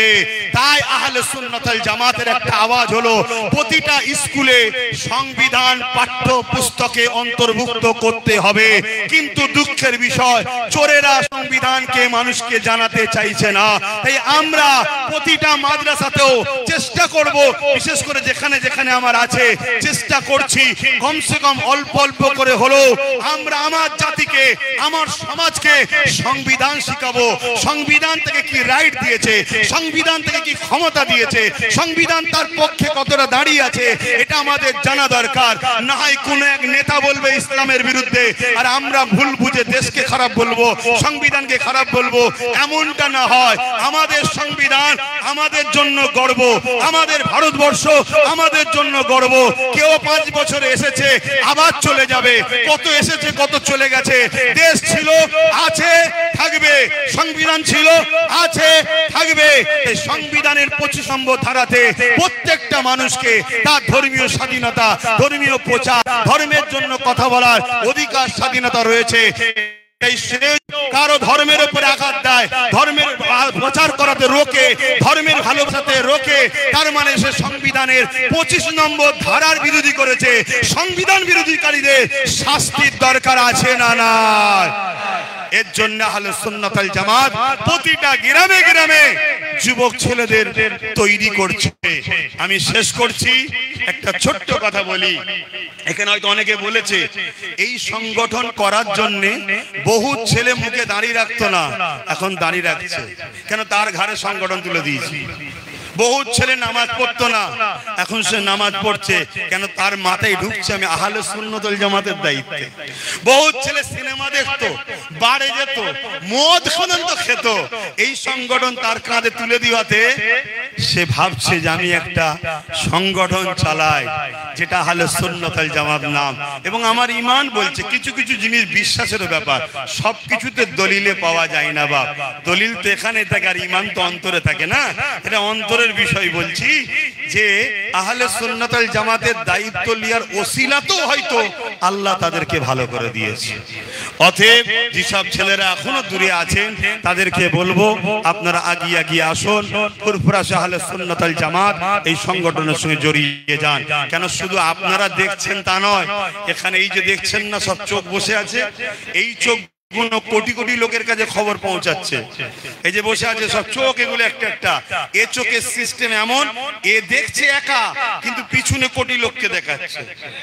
তাই আহলে সুন্নাত ওয়াল জামাতের একটা আওয়াজ হলো প্রতিটা স্কুলে সংবিধান পাঠ্য পুস্তকে অন্তর্ভুক্ত করতে হবে। কিন্তু দুঃখের বিষয় চোরেরা সংবিধানকে মানুষকে জানাতে চাইছে না। তাই আমরা প্রতিটা মাদ্রাসাতেও চেষ্টা করব, বিশেষ করে যেখানে যেখানে আমার আছে চেষ্টা করছি কমসে কম অল্প অল্প করে হলেও আমরা আমার জাতিকে, আমার সমাজকে সংবিধান শিখাবো। সংবিধান থেকে কি রাইট দিয়েছে, সংবিধান থেকে কি ক্ষমতা দিয়েছে, সংবিধান তার পক্ষে কতটা দাঁড়িয়ে আছে এটা আমাদের জানা দরকার। না হয় কোন এক নেতা বলবে ইসলামের বিরুদ্ধে আর আমরা ভুল বুঝে দেশকে খারাপ বলবো, সংবিধানকে খারাপ বলবো, এমনটা না হয়। আমাদের সংবিধান আমাদের জন্য গর্ব, আমাদের ভারতবর্ষ আমাদের জন্য গর্ব। কেউ 5 বছরে এসেছে আবার চলে যাবে, কত এসেছে কত চলে গেছে। দেশ ছিল, আছে, থাকবে। সংবিধান ছিল, আছে, থাকবে। এই সংবিধানের 25 নম্বর ধারাতে প্রত্যেকটা মানুষকে তার ধর্মীয় স্বাধীনতা, ধর্মীয় প্রচার, ধর্মের জন্য কথা বলার অধিকার, স্বাধীনতা রয়েছে। কারো ধর্মের উপরে আঘাত দেয়, ধর্মের প্রচার করাতে রোকে, ধর্মের ভালোবাসাতে রোকে, তার মানে সে সংবিধানের 25 নম্বর ধারার বিরোধী করেছে। সংবিধান বিরোধীকারীদের শাস্তির দরকার আছে না নাই? এর জন্য আহলে সুন্নাত ওয়াল জামাত প্রতিটা গ্রামে গ্রামে যুবক ছেলেদের তৈরি করছে। আমি শেষ করছি, একটা ছোট্ট কথা বলি। এখানে হয়তো অনেকে বলেছে এই সংগঠন করার জন্য বহু ছেলে মুখে দাঁড়িয়ে রাখতো না, এখন দাঁড়িয়ে রাখছে। কেন? তার ঘাড়ে সংগঠন তুলে দিয়েছি। বহু ছেলে নামাজ পড়তো না, এখন সে নামাজ পড়ছে। কেন? তার মাথায় ঢুকছে আমি আহলে সুন্নাত ওয়াল জামাতের দায়িত্বে। বহু ছেলে সিনেমা দেখতো, বারে যেত, মদ পর্যন্ত খেত, এই সংগঠন তার কাঁধে তুলে দিওয়াতে সে ভাবছে যে আমি একটা সংগঠন চালাই যেটা আহলে সুন্নাত ওয়াল জামাত নাম। এবং আমার ঈমান বলছে কিছু কিছু জিনিস বিশ্বাসের ব্যাপার, সবকিছুতে দলিলে পাওয়া যায় না বাপ। দলিল তো এখানে থাকে আর ঈমান তো অন্তরে থাকে না। এটা অন্তরের বিষয় বলছি যে আহলে সুন্নাত ওয়াল জামাতের দায়িত্ব লিয়ার ওসিলা তো হয়তো আল্লাহ তাদেরকে ভালো করে দিয়েছে। অতএব যেসব ছেলেরা এখনো দূরে আছেন তাদেরকে বলবো আপনারা আগিয়ে আগিয়ে আসুন, ফুরফুরা আহলে সুন্নাত ওয়াল জামাত এই সংগঠনের সঙ্গে জড়িয়ে যান। কেন শুধু আপনারা দেখছেন তা নয়, এখানে এই যে দেখছেন না সব চোখ বসে আছে, এই চোখ কোটি কোটি লোকের কাছে খবর পৌঁছাচ্ছে। এই যে বসে আছে সব চোখ, এগুলো একটা একটা। এ চোখের সিস্টেম এমন, এ দেখছে একা কিন্তু পিছনে কোটি লোককে দেখাচ্ছে।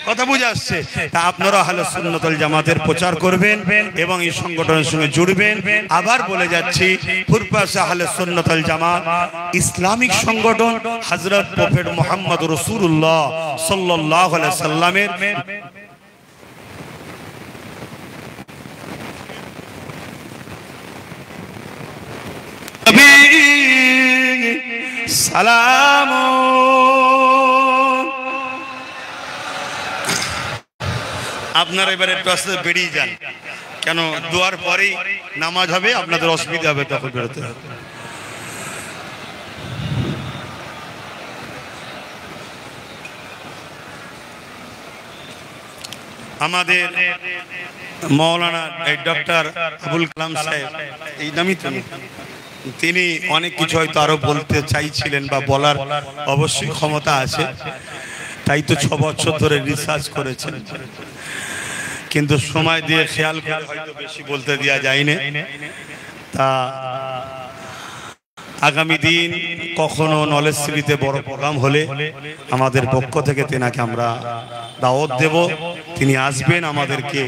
কথা বুঝে আসছে? তা আপনারা আহলে সুন্নাত ওয়াল জামাতের প্রচার করবেন এবং এই সংগঠনের সঙ্গে জুড়বেন। আবার বলে যাচ্ছি, ফুরফুরা আহলে সুন্নাত ওয়াল জামাত ইসলামিক সংগঠন হযরত প্রফেট মুহাম্মদ রাসূলুল্লাহ সাল্লাল্লাহু আলাইহি সাল্লামের সালাম। আপনারা এবারে একটু আস্তে বেরিয়ে যান, কেন দোয়ার পরেই নামাজ হবে, আপনাদের অসুবিধা হবে তখন বেরোতে হবে। আমাদের মৌলানা ডক্টর আবুল কালাম সাহেব, এই নামই তো, তিনি অনেক কিছু হয়তো আরো বলতে চাইছিলেন বা বলার অবশ্যই ক্ষমতা আছে, তাই তো 6 বছর ধরে রিসার্চ করেছেন, কিন্তু সময় দিয়ে খেয়াল করে হয়তো বেশি বলতে দেওয়া যায়নি। তা আগামী দিন কখনো নলেজ সিটিতে বড় প্রোগ্রাম হলে আমাদের পক্ষ থেকে তেনাকে আমরা দাওয়াত দেব, তিনি আসবেন, আমাদেরকে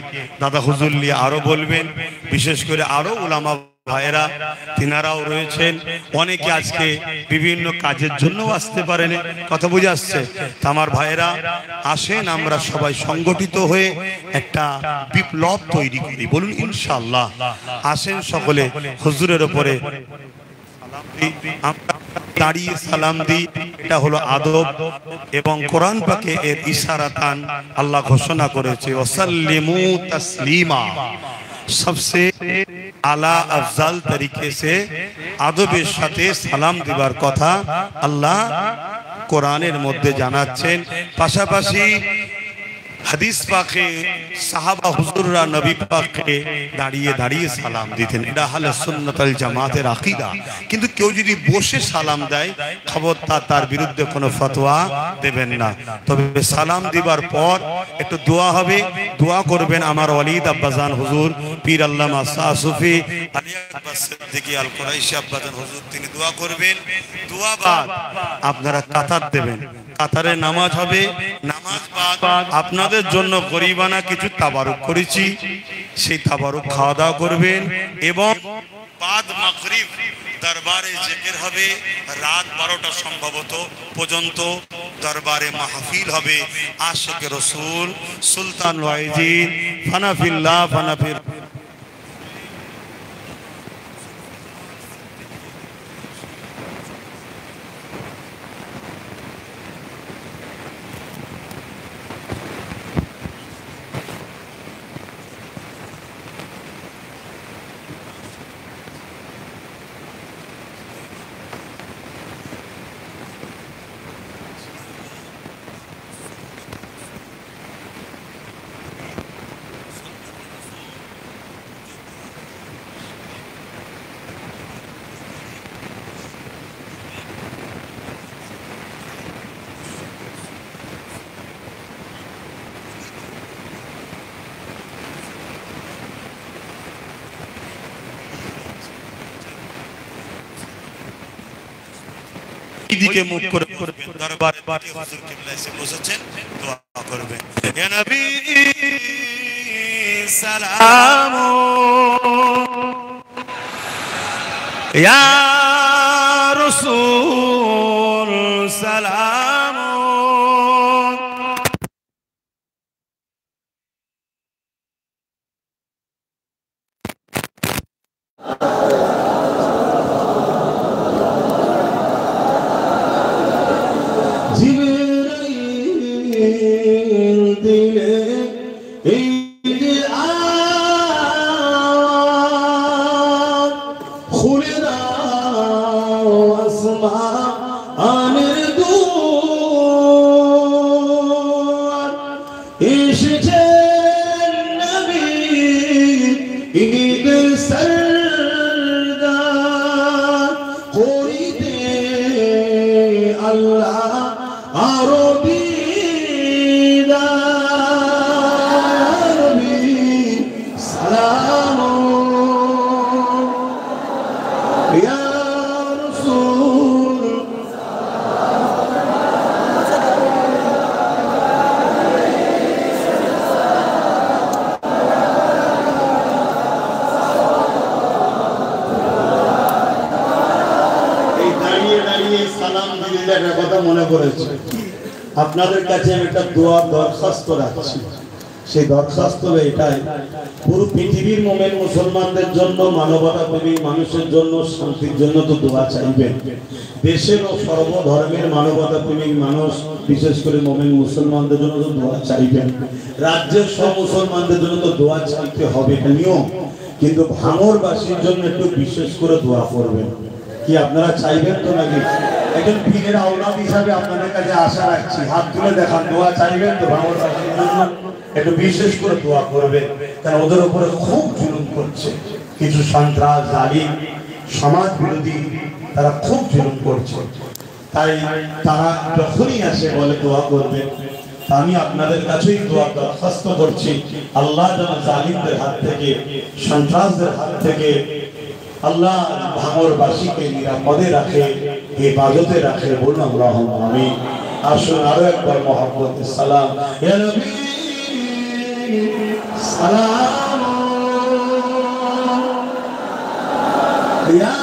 দাদা হুজুর নিয়ে আরো বলবেন। বিশেষ করে আরো উলামা ভাইয়েরা তিনারাও রয়েছেন, অনেকে আজকে বিভিন্ন কাজের জন্য আসতে পারেন। কথা বুঝে আসছে? তা আমার ভাইয়েরা আসেন, আমরা সবাই সংগঠিত হয়ে একটা বিপ্লব তৈরি করি, বলুন ইনশাআল্লাহ। আসেন সকলে হুজুরের উপরে দাঁড়িয়ে সালাম দিই, এটা হলো আদব। এবং কোরআন পাকে এর ইশারাতান আল্লাহ ঘোষণা করেছে ওয়াসাল্লিমু তাসলিমা, सबसे आला अफजल तरीके से आदबेर साथे सालाम दिबार कथा अल्लाह कुरानेर मध्य जानाচ্ছেন। पाशापाशी হাদিস পাকে সাহাবা হুজুররা নবী পাককে দাঁড়িয়ে দাঁড়িয়ে সালাম দিতেন, এটা আহলে সুন্নাত ওয়াল জামাতের আকীদা। কিন্তু কেউ যদি বসে সালাম দেয় খবরদার তার বিরুদ্ধে কোনো ফতোয়া দেবেন না। তবে সালাম দিবার পর একটু দোয়া হবে, দোয়া করবেন আমার ওয়ালিদ আব্বাজান হুজুর পীর আল্লামা শাহ সুফি আলী আব্বাস সিদ্দিকী আল কুরাইশি আব্বাজান হুজুর, তিনি দোয়া করবেন। দোয়া বাদ আপনারা কাতার দেবেন, কাতারে নামাজ হবে, নামাজ বাদ আপনাদের জন্য গরিবানা কিছু তাবারুক করেছি, সেই তাবারুক খাওয়া দাওয়া করবেন। এবং বাদ মাগরিব দরবারে জিকির হবে, রাত 12টা সম্ভবত পর্যন্ত দরবারে মাহফিল হবে। আশিকে রাসূল সুলতান ওয়াইজিদ ফানাফিল্লাহ ফানাফির দিকে মুখ করে করবেন, দরবারে হুজুর কিবলা এসে বসেছেন, দোয়া করবেন। ইয়া নবী সালাম, ইয়া রাসূল সালাম। আপনাদের কাছে আমি একটা দোয়া দরখাস্ত রাখছি। সেই দরখাস্ত এটাই, পুরো পৃথিবীর মুমিন মুসলমানদের জন্য, মানবতা প্রেমী মানুষের জন্য, শান্তির জন্য তো দোয়া চাইবেন। দেশের ও সর্বধর্মের মানবতা প্রেমিক মানুষ, বিশেষ করে মুমিন মুসলমানদের জন্য তো দোয়া চাইবেন। রাজ্যের সব মুসলমানদের জন্য তো দোয়া চাইতে হবে, এটা নিয়ম। কিন্তু ভাঙড়বাসীর জন্য একটু বিশেষ করে দোয়া করবেন। কি আপনারা চাইবেন তো নাকি? একজন পীরের আওলাদ হিসাবে আপনাদের কাছে আশা রাখছি, হাত তুলে দেখান, দোয়া চাইবেন তো ভাঙড়বাসীর জন্য? একটু বিশেষ করে দোয়া করবে, কারণ ওদের উপরে খুব জুলুম করছে কিছু সন্ত্রাস, জালিম, সমাজ বিরোধী, তারা খুব জুলুম করছে। তাই তারা যখনই আসে বলে দোয়া করবে, আমি আপনাদের কাছেই দোয়া দরখাস্ত করছি, আল্লাহ যেন জালিমদের হাত থেকে, সন্ত্রাসদের হাত থেকে আল্লাহ ভাঙড়বাসীকে নিরাপদে রাখে, হেফাজতে রাখে। বলুন আল্লাহুম্মা আমিন। আসুন আরো একবার মুহাব্বতে সালাম। ইয়া নবী সালাম, ইয়া